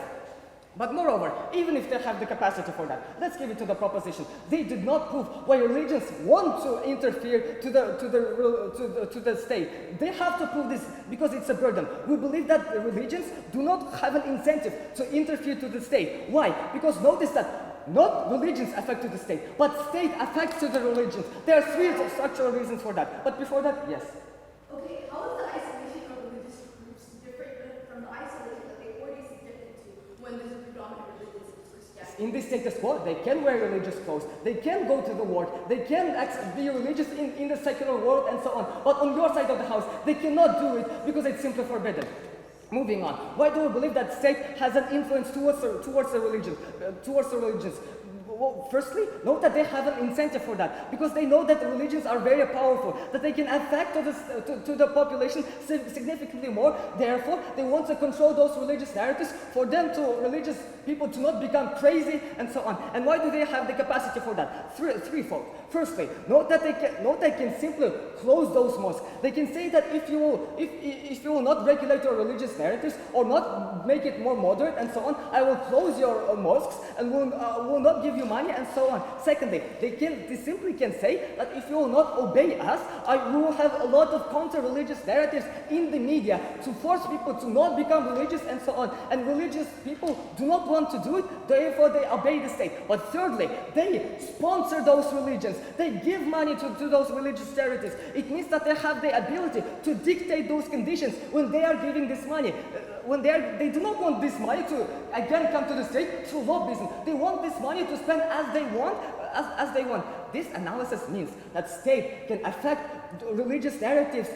But moreover, even if they have the capacity for that, let's give it to the proposition. They did not prove why religions want to interfere to the state. They have to prove this because it's a burden. We believe that the religions do not have an incentive to interfere to the state. Why? Because notice that not religions affect to the state, but state affects to the religions. There are three structural reasons for that. But before that, yes. Okay, how is the isolation of religious groups different from the isolation that they already subjected to when there's a predominant religion such as Christianity? In this status quo, they can wear religious clothes, they can go to the war, they can be religious in the secular world and so on. But on your side of the house, they cannot do it because it's simply forbidden. Moving on. Why do we believe that state has an influence towards the religions? Well, firstly, note that they have an incentive for that, because they know that the religions are very powerful, that they can affect to the population significantly more. Therefore, they want to control those religious narratives for them religious people to not become crazy and so on. And why do they have the capacity for that? Threefold. Firstly, note that they can simply close those mosques. They can say that if you will not regulate your religious narratives or not make it more moderate and so on, I will close your mosques and will not give you money and so on. Secondly, they simply can say that if you will not obey us, we will have a lot of counter-religious narratives in the media to force people to not become religious and so on. And religious people do not want to do it, therefore they obey the state. But thirdly, they sponsor those religions. They give money to those religious charities. It means that they have the ability to dictate those conditions when they are giving this money. They do not want this money to again come to the state through lobbyism. They want this money to spend as they want. This analysis means that state can affect religious narratives.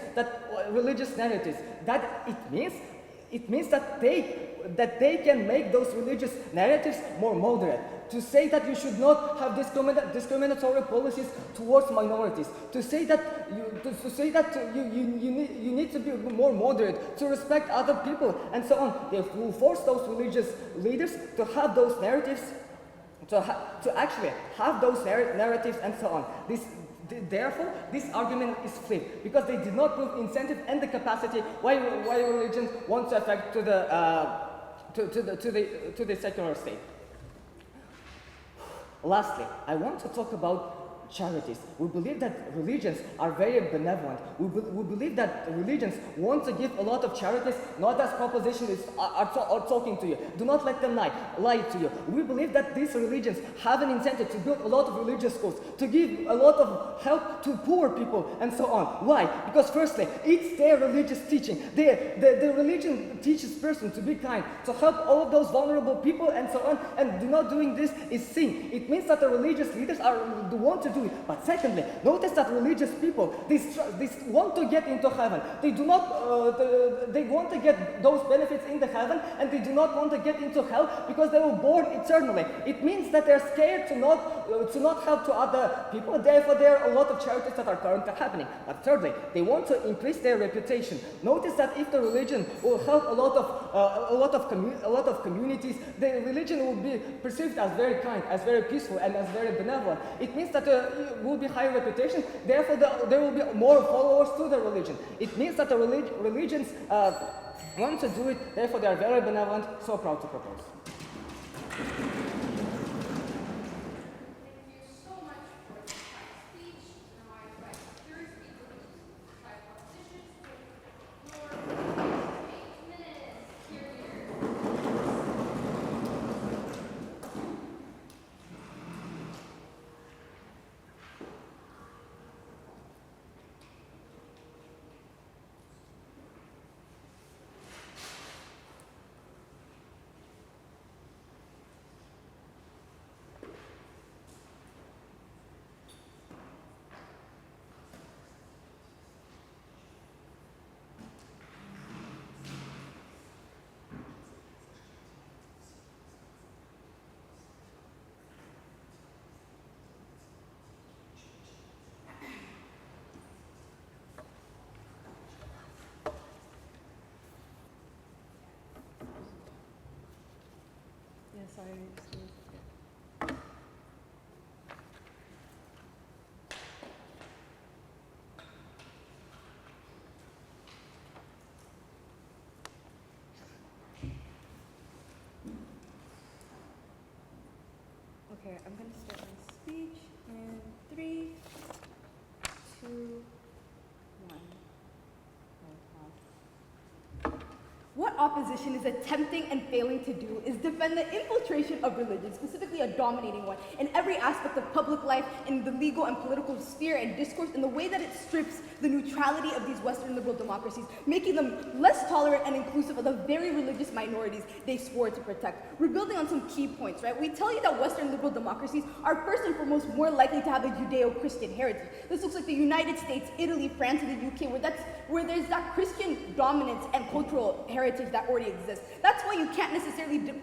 It means that they can make those religious narratives more moderate. To say that you should not have discriminatory policies towards minorities. To say that you need to be more moderate, to respect other people, and so on. They will force those religious leaders to have those narratives, to actually have those narratives, and so on. Therefore, this argument is flipped because they did not prove incentive and the capacity why religion wants to affect to the secular state. Lastly, I want to talk about charities. We believe that religions are very benevolent. We believe that religions want to give a lot of charities, not as propositions are talking to you. Do not let them lie to you. We believe that these religions have an incentive to build a lot of religious schools, to give a lot of help to poor people, and so on. Why? Because firstly, it's their religious teaching. The religion teaches person to be kind, to help all of those vulnerable people, and so on. And do not doing this is sin. It means that the religious leaders want to do it. But secondly, notice that religious people, they want to get into heaven. They do not. They want to get those benefits in the heaven, and they do not want to get into hell because they were born eternally. It means that they're scared to not help to other people. Therefore, there are a lot of charities that are currently happening. But thirdly, they want to increase their reputation. Notice that if the religion will help a lot of communities, the religion will be perceived as very kind, as very peaceful, and as very benevolent. It means that there will be higher reputation. Therefore, there will be more followers to the religion. It means that the religions want to do it. Therefore, they are very benevolent. So proud to propose. Thank you so much for this speech. Now I invite the third speaker to five propositions to your 8 minutes. Here. Yeah, sorry. Okay, I'm going to start my speech in 3, 2, 1. What opposition is attempting and failing to do is defend the infiltration of religion, specifically a dominating one, in every aspect of public life, in the legal and political sphere and discourse, in the way that it strips the neutrality of these Western liberal democracies, making them less tolerant and inclusive of the very religious minorities they swore to protect. We're building on some key points, right? We tell you that Western liberal democracies are first and foremost more likely to have a Judeo-Christian heritage. This looks like the United States, Italy, France, and the UK, where there's that Christian dominance and cultural heritage that already exists. That's why you can't necessarily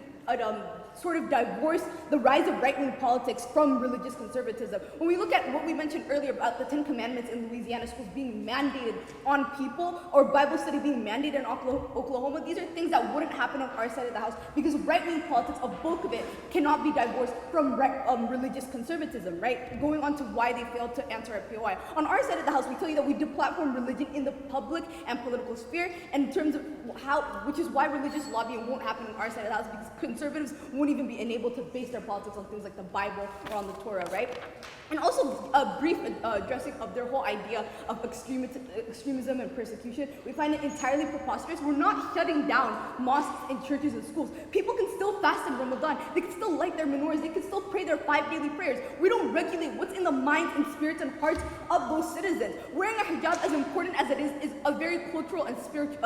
sort of divorce the rise of right-wing politics from religious conservatism. When we look at what we mentioned earlier about the 10 Commandments in Louisiana schools being mandated on people, or Bible study being mandated in Oklahoma, these are things that wouldn't happen on our side of the house because right-wing politics, a bulk of it, cannot be divorced from religious conservatism, right? Going on to why they failed to answer our POI. On our side of the house, we tell you that we deplatform religion in the public and political sphere, and in terms of which is why religious lobbying won't happen on our side of the house, because conservatives won't even be enabled to base their politics on things like the Bible or on the Torah, right? And also a brief addressing of their whole idea of extremism and persecution. We find it entirely preposterous. We're not shutting down mosques and churches and schools. People can still fast in Ramadan. They can still light their menorahs. They can still pray their 5 daily prayers. We don't regulate what's in the minds and spirits and hearts of those citizens. Wearing a hijab, as important as it is a very cultural and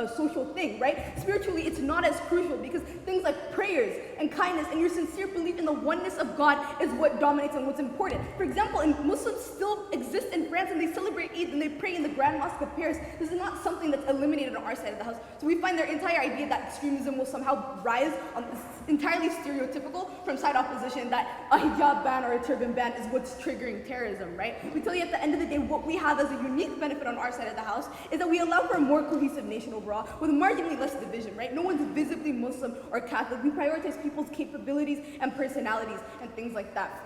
social thing, right? Spiritually, it's not as crucial because things like prayers and kindness and your sincere belief in the oneness of God is what dominates and what's important. For example, Muslims still exist in France and they celebrate Eid and they pray in the Grand Mosque of Paris. This is not something that's eliminated on our side of the house. So we find their entire idea that extremism will somehow rise on this entirely stereotypical from side opposition, that a hijab ban or a turban ban is what's triggering terrorism, right? We tell you at the end of the day, what we have as a unique benefit on our side of the house is that we allow for a more cohesive nation overall with marginally less division, right? No one's visibly Muslim or Catholic. We prioritize people's capabilities and personalities and things like that.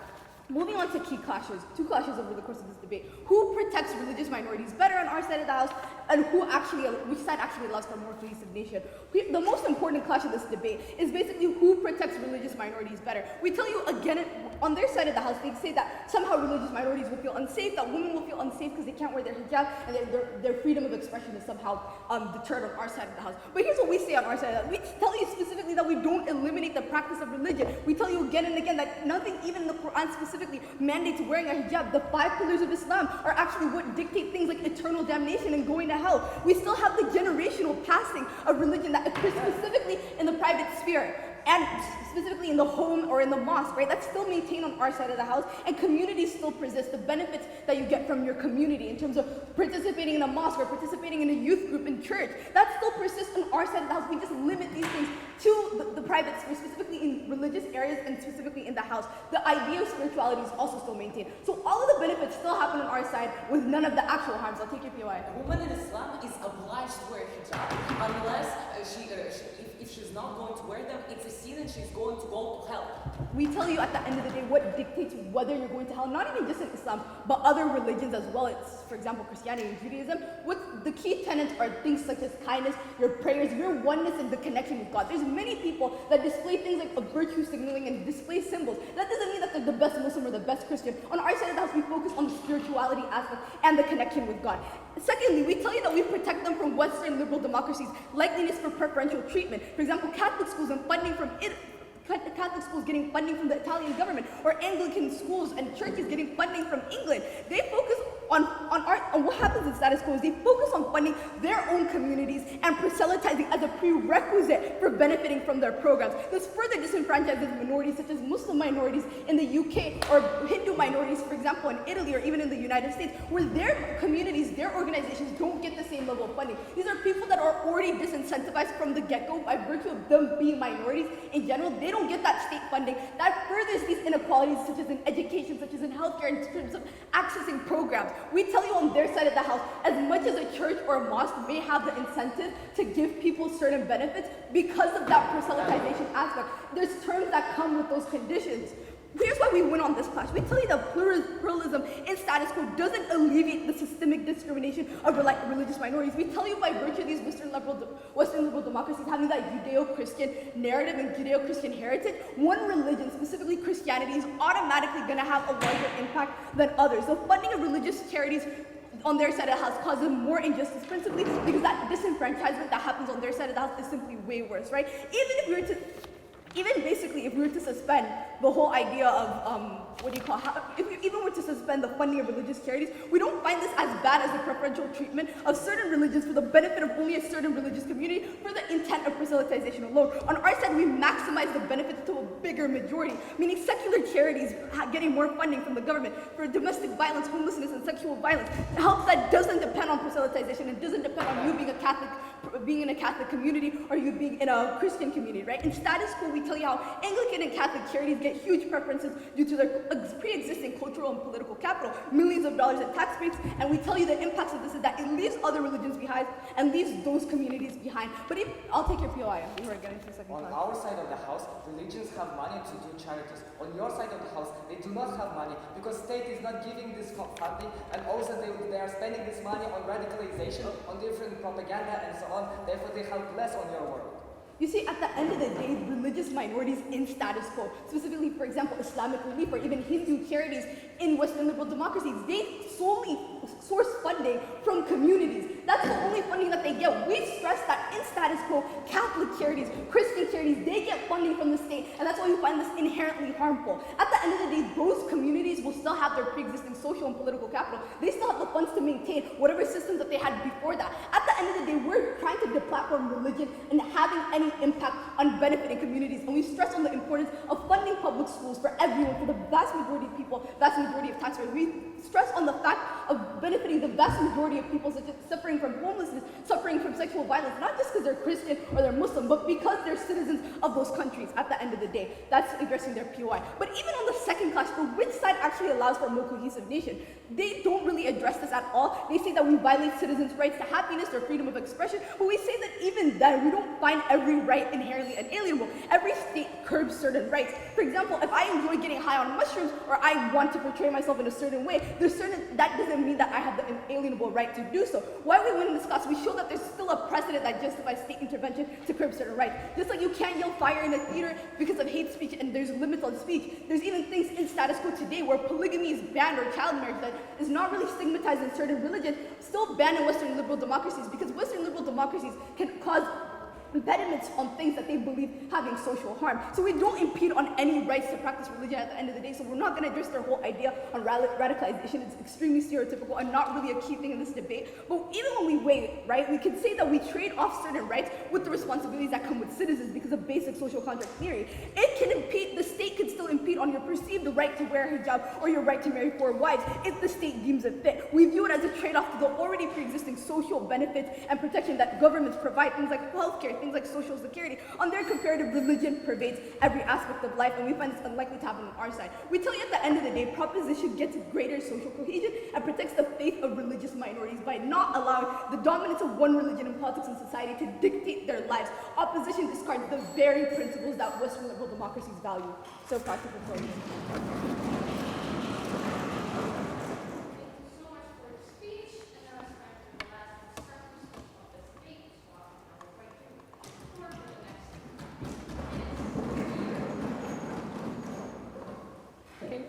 Moving on to key clashes, two clashes over the course of this debate. Who protects religious minorities better on our side of the house, and which side actually allows for more cohesive nation? The most important clash of this debate is basically who protects religious minorities better. We tell you again, on their side of the house, they say that somehow religious minorities will feel unsafe, that women will feel unsafe because they can't wear their hijab, and their freedom of expression is somehow deterred on our side of the house. But here's what we say on our side of the house. We tell you specifically that we don't eliminate the practice of religion. We tell you again and again that nothing, even in the Quran specifically, mandates wearing a hijab. The 5 pillars of Islam are actually what dictate things like eternal damnation and going to hell. We still have the generational passing of religion that occurs specifically in the private sphere and specifically in the home or in the mosque, right? That's still maintained on our side of the house, and communities still persist. The benefits that you get from your community in terms of participating in a mosque or participating in a youth group in church, that still persists on our side of the house. We just limit these things to the private sphere, specifically in religious areas and specifically in the house. The idea of spirituality is also still maintained. So all of the benefits still happen on our side with none of the actual harms. I'll take your POI. A woman in Islam is obliged to wear hijab unless if she's not going to wear them, it's a sin and she's going to go to hell. We tell you at the end of the day what dictates whether you're going to hell, not even just in Islam, but other religions as well. It's, for example, Christianity and Judaism. What the key tenets are things such as kindness, your prayers, your oneness, and the connection with God. There's many people that display things like a virtue signaling and display symbols. That doesn't mean that they're the best Muslim or the best Christian. On our side of the house, we focus on the spirituality aspect and the connection with God. Secondly, we tell you that we protect them from Western liberal democracies' likeliness for preferential treatment. For example, Catholic schools and funding from Catholic schools getting funding from the Italian government, or Anglican schools and churches getting funding from England. They focus on what happens in status quo is they focus on funding their own communities and proselytizing as a prerequisite for benefiting from their programs. This further disenfranchises minorities such as Muslim minorities in the UK or Hindu minorities, for example, in Italy or even in the United States, where their communities, their organizations don't get the same level of funding. These are people that are already disincentivized from the get-go by virtue of them being minorities in general. They don't get that state funding. That furthers these inequalities such as in education, such as in healthcare, in terms of accessing programs. We tell you on their side of the house, as much as a church or a mosque may have the incentive to give people certain benefits, because of that proselytization aspect, there's terms that come with those conditions. Here's why we win on this clash. We tell you that pluralism in status quo doesn't alleviate the systemic discrimination of religious minorities. We tell you by virtue of these Western liberal democracies having that Judeo-Christian narrative and Judeo-Christian heritage, one religion, specifically Christianity, is automatically going to have a larger impact than others. So funding of religious charities on their side of the house causes more injustice, principally because that disenfranchisement that happens on their side of the house is simply way worse, right? If we were to suspend the whole idea of, if we even were to suspend the funding of religious charities, we don't find this as bad as the preferential treatment of certain religions for the benefit of only a certain religious community for the intent of proselytization alone. On our side, we maximize the benefits to a bigger majority, meaning secular charities getting more funding from the government for domestic violence, homelessness, and sexual violence, help that doesn't depend on proselytization and doesn't depend on you being a Catholic, being in a Catholic community or you being in a Christian community, right? In status quo, we tell you how Anglican and Catholic charities get huge preferences due to their pre-existing cultural and political capital, millions of dollars in tax breaks, and we tell you the impacts of this is that it leaves other religions behind and leaves those communities behind. But I'll take your POI. We were getting to the second On class. our side of the house, religions have money to do charities. On your side of the house, they do not have money because state is not giving this funding, and also they are spending this money on radicalization, on different propaganda and so on. Therefore, they help less on your work. You see, at the end of the day, religious minorities in status quo, specifically, for example, Islamic Relief or even Hindu charities in Western liberal democracies, they solely source funding from communities. That's the only funding that they get. We stress that in status quo, Catholic charities, Christian charities, they get funding from the state, and that's why we find this inherently harmful. At the end of the day, those communities will still have their pre-existing social and political capital. They still have the funds to maintain whatever systems that they had before that. At the end of the day, we're trying to deplatform religion and having any impact on benefiting communities, and we stress on the importance of funding public schools for everyone, for the vast majority of people, vast majority of taxpayers. We stress on the fact of benefiting the vast majority of people such as suffering from homelessness, suffering from sexual violence, not just because they're Christian or they're Muslim, but because they're citizens of those countries at the end of the day. That's addressing their POI. But even on the second clash, for which side actually allows for a more cohesive nation, they don't really address this at all. They say that we violate citizens' rights to happiness or freedom of expression, but we say that even then, we don't find every right inherently inalienable. Every state curbs certain rights. For example, if I enjoy getting high on mushrooms or I want to portray myself in a certain way, that doesn't mean that I have the inalienable right to do so. Why we win in this class, we show that there's still a precedent that justifies state intervention to curb certain rights. Just like you can't yell fire in a theater because of hate speech and there's limits on speech, there's even things in status quo today where polygamy is banned or child marriage that is not really stigmatized in certain religions, still banned in Western liberal democracies, because Western liberal democracies can cause impediments on things that they believe having social harm. So we don't impede on any rights to practice religion at the end of the day, so we're not going to address their whole idea on radicalization. It's extremely stereotypical and not really a key thing in this debate. But even when we weigh, right, we can say that we trade off certain rights with the responsibilities that come with citizens because of basic social contract theory. It can impede, the state can still impede on your perceived right to wear hijab or your right to marry 4 wives if the state deems it fit. We view it as a trade-off to the already pre-existing social benefits and protection that governments provide, things like healthcare, things like social security. On their comparative, religion pervades every aspect of life, and we find it's unlikely to happen on our side. We tell you at the end of the day, proposition gets greater social cohesion and protects the faith of religious minorities by not allowing the dominance of one religion in politics and society to dictate their lives. Opposition discards the very principles that Western liberal democracies value. So practical closing. Thank you so much for your speech, and now it's time for the last discussions of the debate. So I will invite you forward for the next minutes. Okay.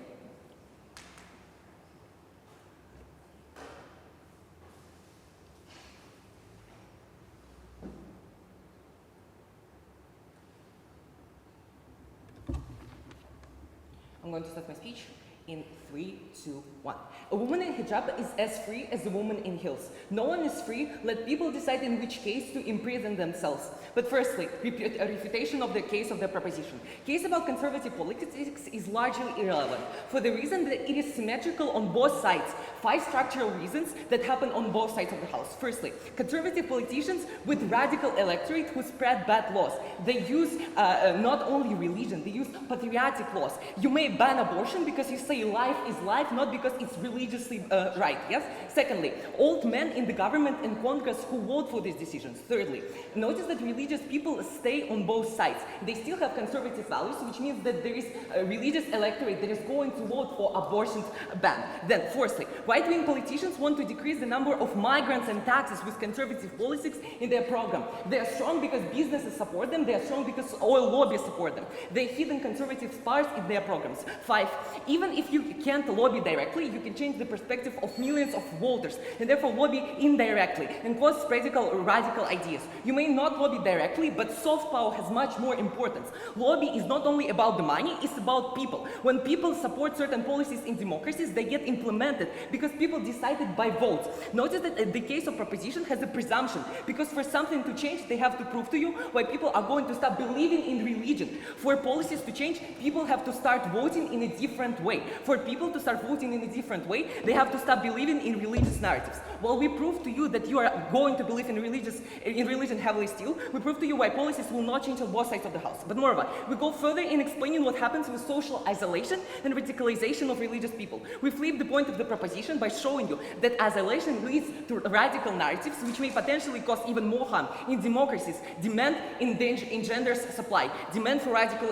I'm going to start my speech in 3, 2, 1. A woman in hijab is as free as a woman in heels. No one is free. Let people decide in which case to imprison themselves. But firstly, a refutation of the case of the proposition. Case about conservative politics is largely irrelevant for the reason that it is symmetrical on both sides. 5 structural reasons that happen on both sides of the house. Firstly, conservative politicians with radical electorate who spread bad laws. They use not only religion, they use patriotic laws. You may ban abortion because you say life is life, not because it's religiously right, yes? Secondly, old men in the government and Congress who vote for these decisions. Thirdly, notice that religious people stay on both sides. They still have conservative values, which means that there is a religious electorate that is going to vote for abortion ban. Then, fourthly, right-wing politicians want to decrease the number of migrants and taxes with conservative policies in their program. They are strong because businesses support them. They are strong because oil lobbies support them. They hidden conservative stars in their programs. 5, even if you can't lobby directly, you can change the perspective of millions of voters and therefore lobby indirectly and cause radical ideas. You may not lobby directly, but soft power has much more importance. Lobby is not only about the money, it's about people. When people support certain policies in democracies, they get implemented because people decided by votes. Notice that the case of proposition has a presumption, because for something to change, they have to prove to you why people are going to stop believing in religion. For policies to change, people have to start voting in a different way. For people to start voting in a different way, they have to stop believing in religious narratives. While we prove to you that you are going to believe in religion heavily still, we prove to you why policies will not change on both sides of the house. But moreover, we go further in explaining what happens with social isolation and radicalization of religious people. We flip the point of the proposition by showing you that isolation leads to radical narratives which may potentially cause even more harm in democracies. Demand engenders supply. Demand for radical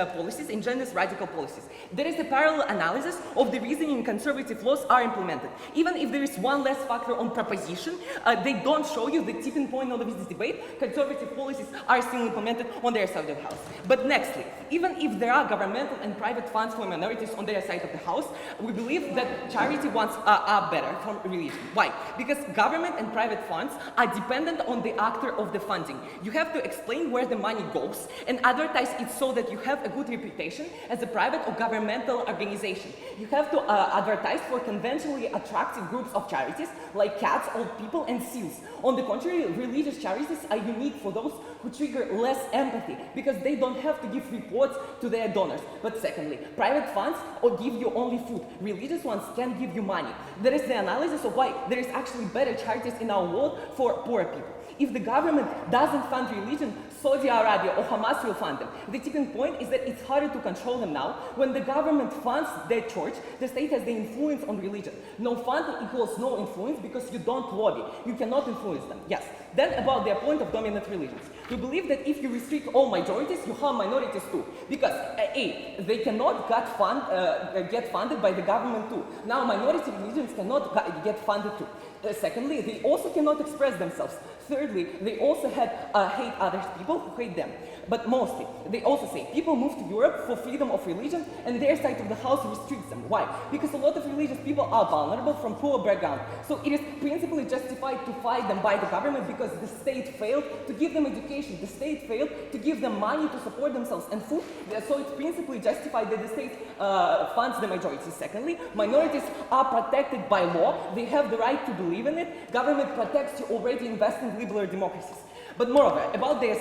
policies engenders radical policies. There is a parallel analysis of the reasoning conservative laws are implemented. Even if there is one less factor on proposition, they don't show you the tipping point of this debate. Conservative policies are still implemented on their side of the house. But nextly, even if there are governmental and private funds for minorities on their side of the house, we believe that charity ones are better from religion. Why? Because government and private funds are dependent on the actor of the funding. You have to explain where the money goes and advertise it so that you have a good reputation as a private or governmental organization. You have to advertise for conventionally attractive groups of charities like cats, old people, and seals. On the contrary, religious charities are unique for those who trigger less empathy because they don't have to give reports to their donors. But secondly, private funds give you only food. Religious ones can give you money. There is the analysis of why there is actually better charities in our world for poor people. If the government doesn't fund religion, Saudi Arabia or Hamas will fund them. The tipping point is that it's harder to control them now. When the government funds their church, the state has the influence on religion. No fund equals no influence because you don't lobby. You cannot influence them. Yes. Then about their point of dominant religions. We believe that if you restrict all majorities, you harm minorities too. Because A, they cannot get funded by the government too. Now minority religions cannot get funded too. Secondly, they also cannot express themselves. Thirdly, they also hate other people who hate them. But mostly, they also say people move to Europe for freedom of religion and their side of the house restricts them. Why? Because a lot of religious people are vulnerable from poor background. So it is principally justified to fight them by the government because the state failed to give them education. The state failed to give them money to support themselves and food. So it's principally justified that the state funds the majority. Secondly, minorities are protected by law. They have the right to believe in it. Government protects you already invest in liberal democracies. But moreover, about this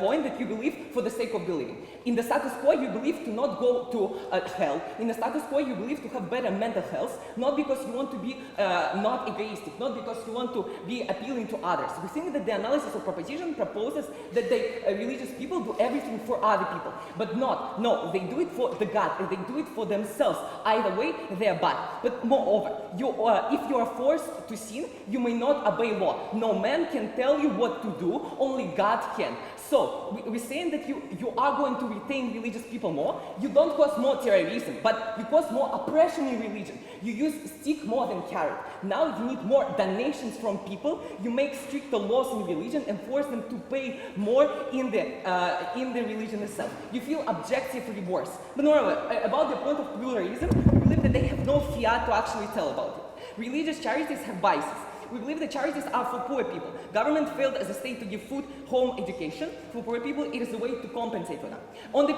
point that you believe for the sake of believing. In the status quo, you believe to not go to hell. In the status quo, you believe to have better mental health, not because you want to be not egoistic, not because you want to be appealing to others. We think that the analysis of proposition proposes that the religious people do everything for other people. But not. No, they do it for the God. They do it for themselves. Either way, they are bad. But moreover, if you are forced to sin, you may not obey law. No man can tell you what to do. Only God can. So, we're saying that you are going to retain religious people more. You don't cause more terrorism, but you cause more oppression in religion. You use stick more than carrot. Now you need more donations from people. You make stricter laws in religion and force them to pay more in the religion itself. You feel objective rewards. But moreover, about the point of pluralism, we believe that they have no fiat to actually tell about it. Religious charities have biases. We believe that charities are for poor people. Government failed as a state to give food, home, education. For poor people, it is a way to compensate for them. On the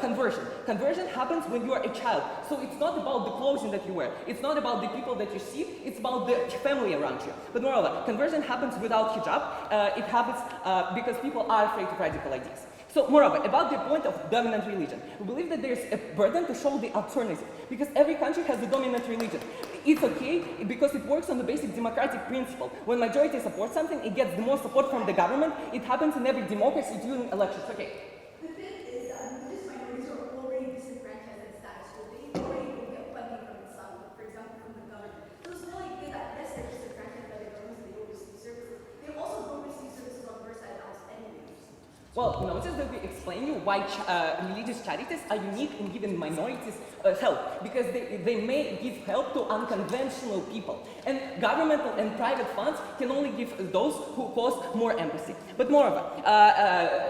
conversion. Conversion happens when you are a child. So it's not about the clothing that you wear. It's not about the people that you see. It's about the family around you. But moreover, conversion happens without hijab. It happens because people are afraid of radical ideas. So, moreover, about the point of dominant religion, we believe that there's a burden to show the alternative, because every country has a dominant religion. It's okay because it works on the basic democratic principle. When majority supports something, it gets the most support from the government. It happens in every democracy during elections. Okay. The thing is that religious minorities are already disenfranchised in status quo. They already don't get funding from the sun, for example, from the government. So it's not like that yes, they're disenfranchised by the government, they don't receive services. They also don't receive services on their side of the house anyways. Well, notice that we explain you why religious charities are unique in giving minorities help, because they may give help to unconventional people, and governmental and private funds can only give those who cause more empathy. But moreover,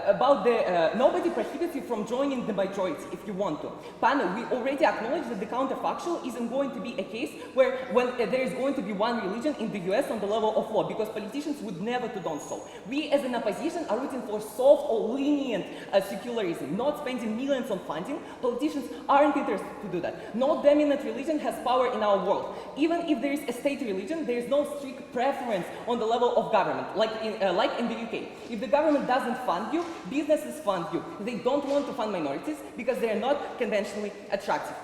about the nobody prohibits you from joining the majority if you want to. Panel, we already acknowledge that the counterfactual isn't going to be a case where when there is going to be one religion in the US on the level of law, because politicians would never to do so. We as an opposition are rooting for soft or lenient secularism, not spending millions on funding. Politicians aren't interested to do that. No dominant religion has power in our world. Even if there is a state religion, there is no strict preference on the level of government, like in the UK. If the government doesn't fund you, businesses fund you. They don't want to fund minorities because they are not conventionally attractive.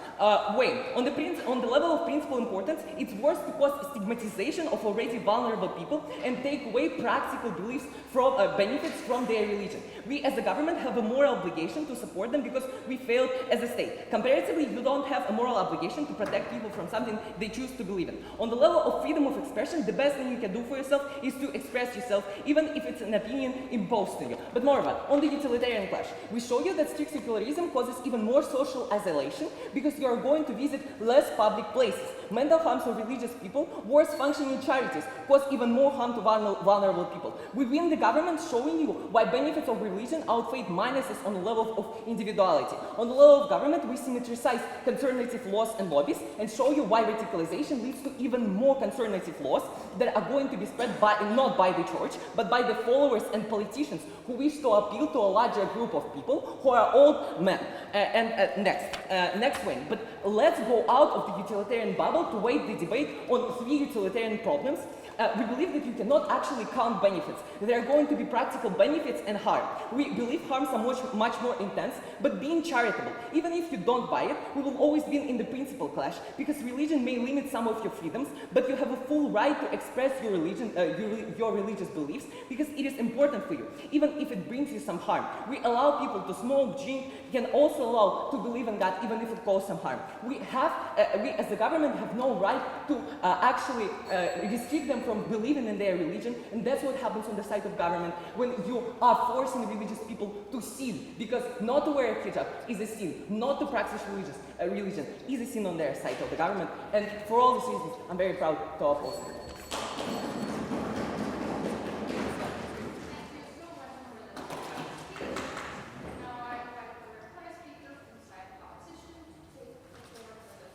Wayne, on the level of principal importance, it's worse to cause stigmatization of already vulnerable people and take away practical beliefs from benefits from their religion. We as a government have a moral obligation to support them because we failed as a state. Comparatively, you don't have a moral obligation to protect people from something they choose to believe in. On the level of freedom of expression, the best thing you can do for yourself is to express yourself, even if it's an opinion imposed to you. But moreover, on the utilitarian clash, we show you that strict secularism causes even more social isolation because you are going to visit less public places. Mental harms of religious people, worse functioning charities, cause even more harm to vulnerable people. We win the government showing you why benefits of religion outweigh minuses on the level of individuality. On the level of government, we symmetricize conservative laws and lobbies and show you why radicalization leads to even more conservative laws that are going to be spread not by the church, but by the followers and politicians who wish to appeal to a larger group of people who are old men. Next one. But let's go out of the utilitarian bubble to wage the debate on three utilitarian problems. We believe that you cannot actually count benefits. There are going to be practical benefits and harm. We believe harms are much more intense, but being charitable, even if you don't buy it, we will always be in the principal clash, because religion may limit some of your freedoms, but you have a full right to express your religion, your religious beliefs, because it is important for you, even if it brings you some harm. We allow people to smoke, drink, can also allow to believe in God, even if it causes some harm. We as the government have no right to actually restrict them from believing in their religion, and that's what happens on the side of government when you are forcing religious people to sin, because not to wear a hijab is a sin, not to practice religion is a sin on their side of the government, and for all these reasons, I'm very proud to oppose it. Now I invite the reply speaker from the side of the opposition to take the floor for the next 4 minutes.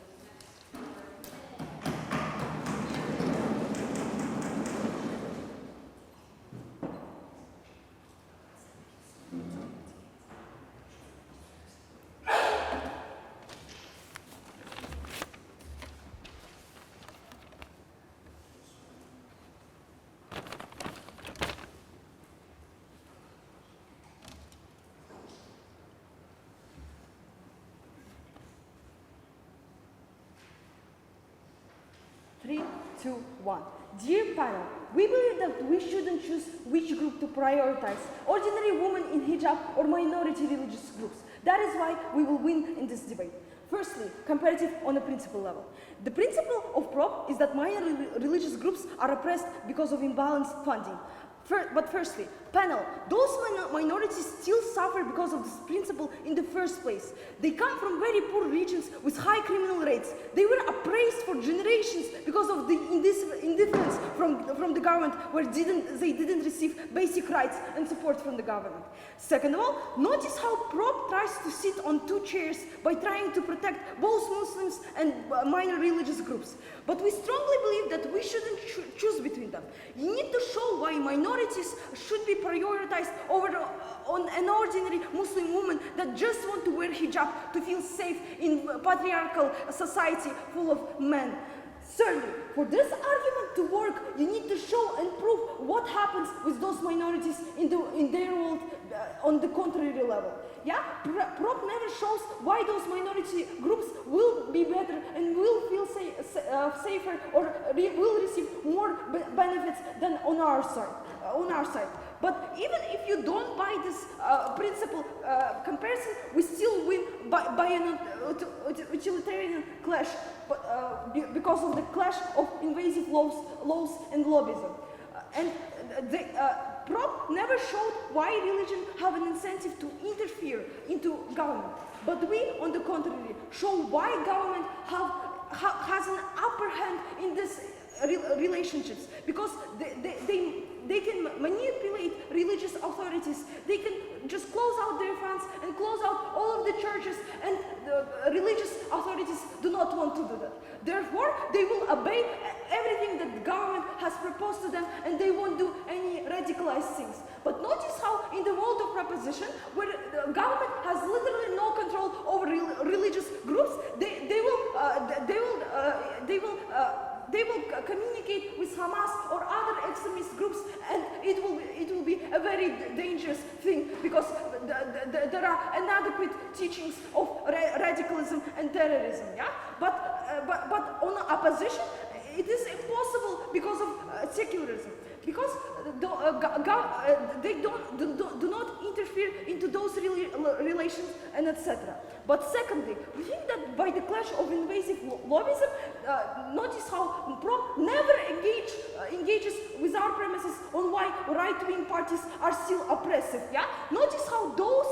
Three, two, one. Dear panel, we believe that we shouldn't choose which group to prioritize, ordinary women in hijab or minority religious groups. That is why we will win in this debate. Firstly, comparative on a principle level. The principle of prop is that minor religious groups are oppressed because of imbalanced funding. But firstly, panel, those minorities still suffer because of this principle in the first place. They come from very poor regions with high criminal rates. They were appraised for generations because of the indifference from the government, where they didn't receive basic rights and support from the government. Second of all, notice how prop tries to sit on 2 chairs by trying to protect both Muslims and minor religious groups. But we strongly believe that we shouldn't choose between them. You need to show why minorities should be prioritized on an ordinary Muslim woman that just want to wear hijab to feel safe in a patriarchal society full of men. Thirdly, for this argument to work, you need to show and prove what happens with those minorities in their world on the contrary level. Yeah, prop never shows why those minority groups will be better and will feel safer or will receive more benefits than on our side. But even if you don't buy this principle comparison, we still win by an utilitarian clash, because of the clash of invasive laws and lobbyism. Prop never showed why religion have an incentive to interfere into government. But we, on the contrary, show why government has an upper hand in these relationships, because they can manipulate religious authorities. They can just close out their funds and close out all of the churches, and the religious authorities do not want to do that. Therefore, they will obey everything that the government has proposed to them, and they won't do any radicalized things. But notice how in the world of proposition, where the government has literally no control over religious groups, they will communicate with Hamas or other extremist groups, and it will be a very dangerous thing, because there are inadequate teachings of radicalism and terrorism. Yeah, but on opposition, it is impossible because of secularism, because they do not interfere into those relations and etc. But secondly, we think that by the clash of invasive lobbyism, notice how prop never engages with our premises on why right-wing parties are still oppressive. Yeah, notice how those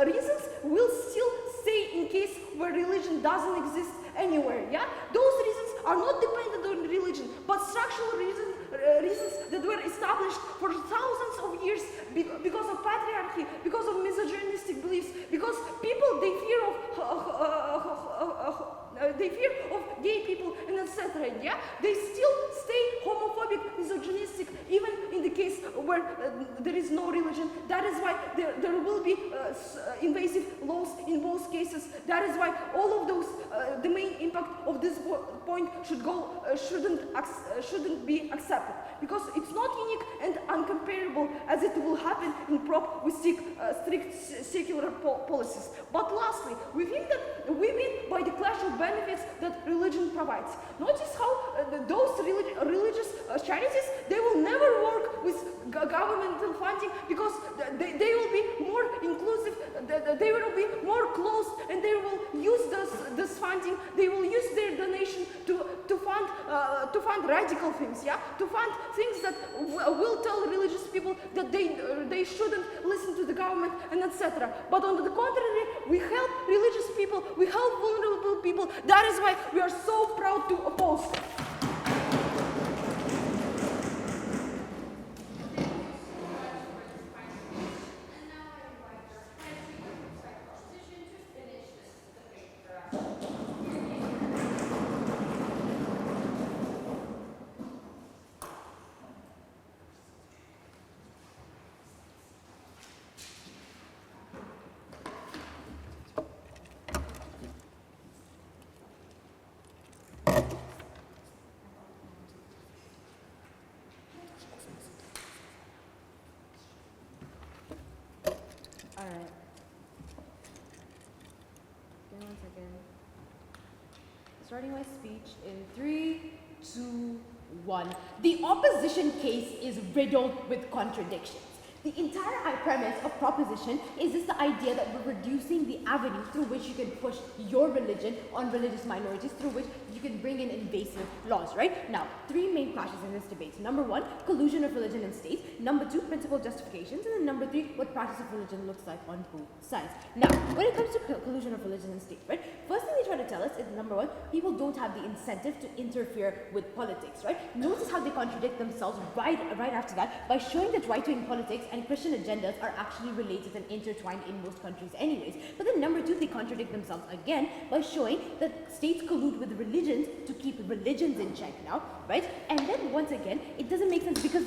reasons will still stay in case where religion doesn't exist anywhere. Yeah, those reasons are not dependent on religion, but structural reasons that were established for thousands of years because of patriarchy, because of misogynistic beliefs, because people they fear of gay people and etc. Yeah, they still stay homophobic, misogynistic, even in the case where there is no religion. That is why there will be invasive laws in both those cases. That is why all of those, the main impact of this point shouldn't be accepted, because it's not unique and uncomparable as it will happen in prop with strict secular policies. But lastly, we think that we mean by the clash of benefits that religion provides. Notice how those religious charities, they will never work with governmental funding, because they will be more inclusive, they will be more closed, and they will use this funding, they will use their donation to fund radical things, yeah, to fund things that will tell religious people that they shouldn't listen to the government and etc. But on the contrary, we help religious people, we help vulnerable people. That is why we are so proud to oppose. All right. Give me 1 second. Starting my speech in 3, 2, 1. The opposition case is riddled with contradictions. The entire premise of proposition is just the idea that we're reducing the avenue through which you can push your religion on religious minorities, through which you can bring in invasive laws, right? Now, 3 main clashes in this debate. Number 1, collusion of religion and state. Number 2, principal justifications. And then number 3, what practice of religion looks like on both sides. Now, when it comes to collusion of religion and state, right? First thing they try to tell us is, number 1, people don't have the incentive to interfere with politics, right? Notice how they contradict themselves right after that by showing that right-wing politics and Christian agendas are actually related and intertwined in most countries anyways. But then number 2, they contradict themselves again by showing that states collude with religions to keep religions in check now, right? And then once again, it doesn't make sense, because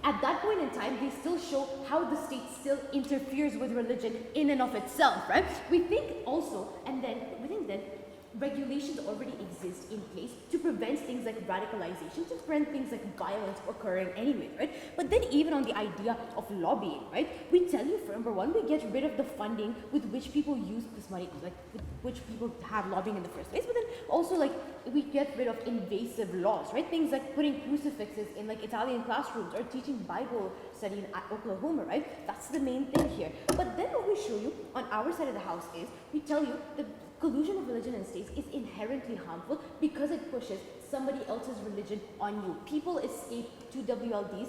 at that point in time, they still show how the state still interferes with religion in and of itself, right? We think also, and then within that, regulations already exist in place to prevent things like radicalization, to prevent things like violence occurring anyway, right? But then even on the idea of lobbying, right? We tell you, for number 1, we get rid of the funding with which people use this money, like with which people have lobbying in the first place. But then also, like, we get rid of invasive laws, right? Things like putting crucifixes in like Italian classrooms or teaching Bible study in Oklahoma, right? That's the main thing here. But then what we show you on our side of the house is, we tell you that collusion of religion and states is inherently harmful because it pushes somebody else's religion on you. People escape to WLDs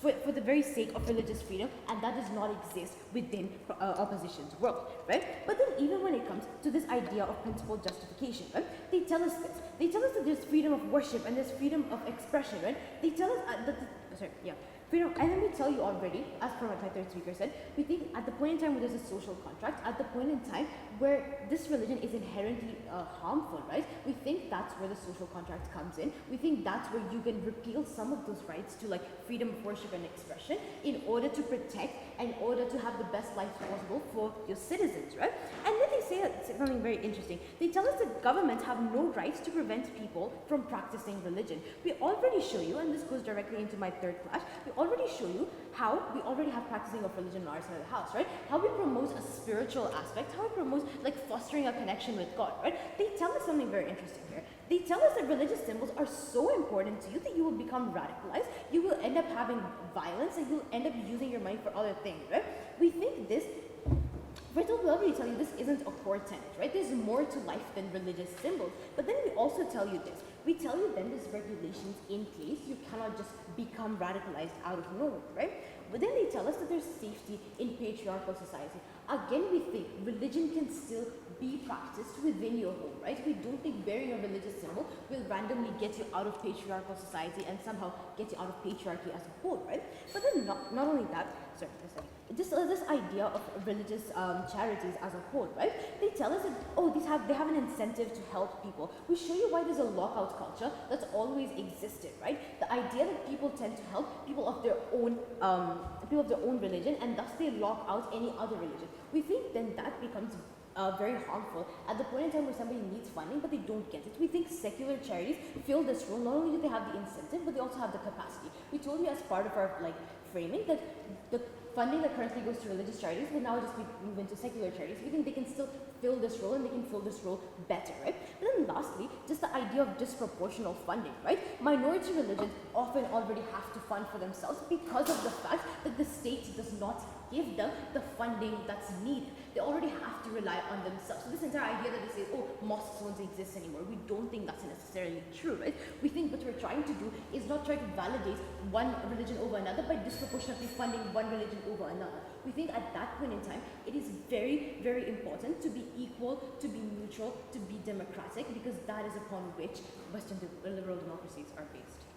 for the very sake of religious freedom, and that does not exist within opposition's world, right? But then even when it comes to this idea of principled justification, right? They tell us this. They tell us that there's freedom of worship and there's freedom of expression, right? They tell us freedom, and let me tell you already, as per what my third speaker said, we think at the point in time where there's a social contract, at the point in time where this religion is inherently harmful, right? We think that's where the social contract comes in. We think that's where you can repeal some of those rights to like freedom of worship and expression in order to protect, in order to have the best life possible for your citizens, right? And then they say something very interesting. They tell us that governments have no rights to prevent people from practicing religion. We already show you, and this goes directly into my third clash, we already show you how we already have practicing of religion on our side of the house, right? How we promote a spiritual aspect, how we promote like fostering a connection with God, right? They tell us something very interesting here. They tell us that religious symbols are so important to you that you will become radicalized, you will end up having violence, and you'll end up using your money for other things, right? We think this, first of all, we already tell you this isn't a core tenet, right? There's more to life than religious symbols. But then we also tell you this. We tell you then there's regulations in place. You cannot just become radicalized out of nowhere, right? But then they tell us that there's safety in patriarchal society. Again, we think religion can still be practiced within your home, right? We don't think bearing a religious symbol will randomly get you out of patriarchal society and somehow get you out of patriarchy as a whole, right? But then not only that, this idea of religious charities as a whole, right? They tell us that, oh, they have an incentive to help people. We show you why there's a lockout culture that's always existed, right? The idea that people tend to help people of their own religion, and thus they lock out any other religion. We think then that becomes very harmful at the point in time where somebody needs funding but they don't get it. We think secular charities fill this role. Not only do they have the incentive, but they also have the capacity. We told you as part of our framing that the funding that currently goes to religious charities will now just be moved into secular charities. We think they can still fill this role and they can fill this role better, right? But then lastly, just the idea of disproportional funding, right? Minority religions often already have to fund for themselves because of the fact that the state does not give them the funding that's needed. They already have to rely on themselves. So this entire idea that they say, oh, mosques won't exist anymore, we don't think that's necessarily true, right? We think what we're trying to do is not try to validate one religion over another by disproportionately funding one religion over another. We think at that point in time, it is very, very important to be equal, to be neutral, to be democratic, because that is upon which Western liberal democracies are based.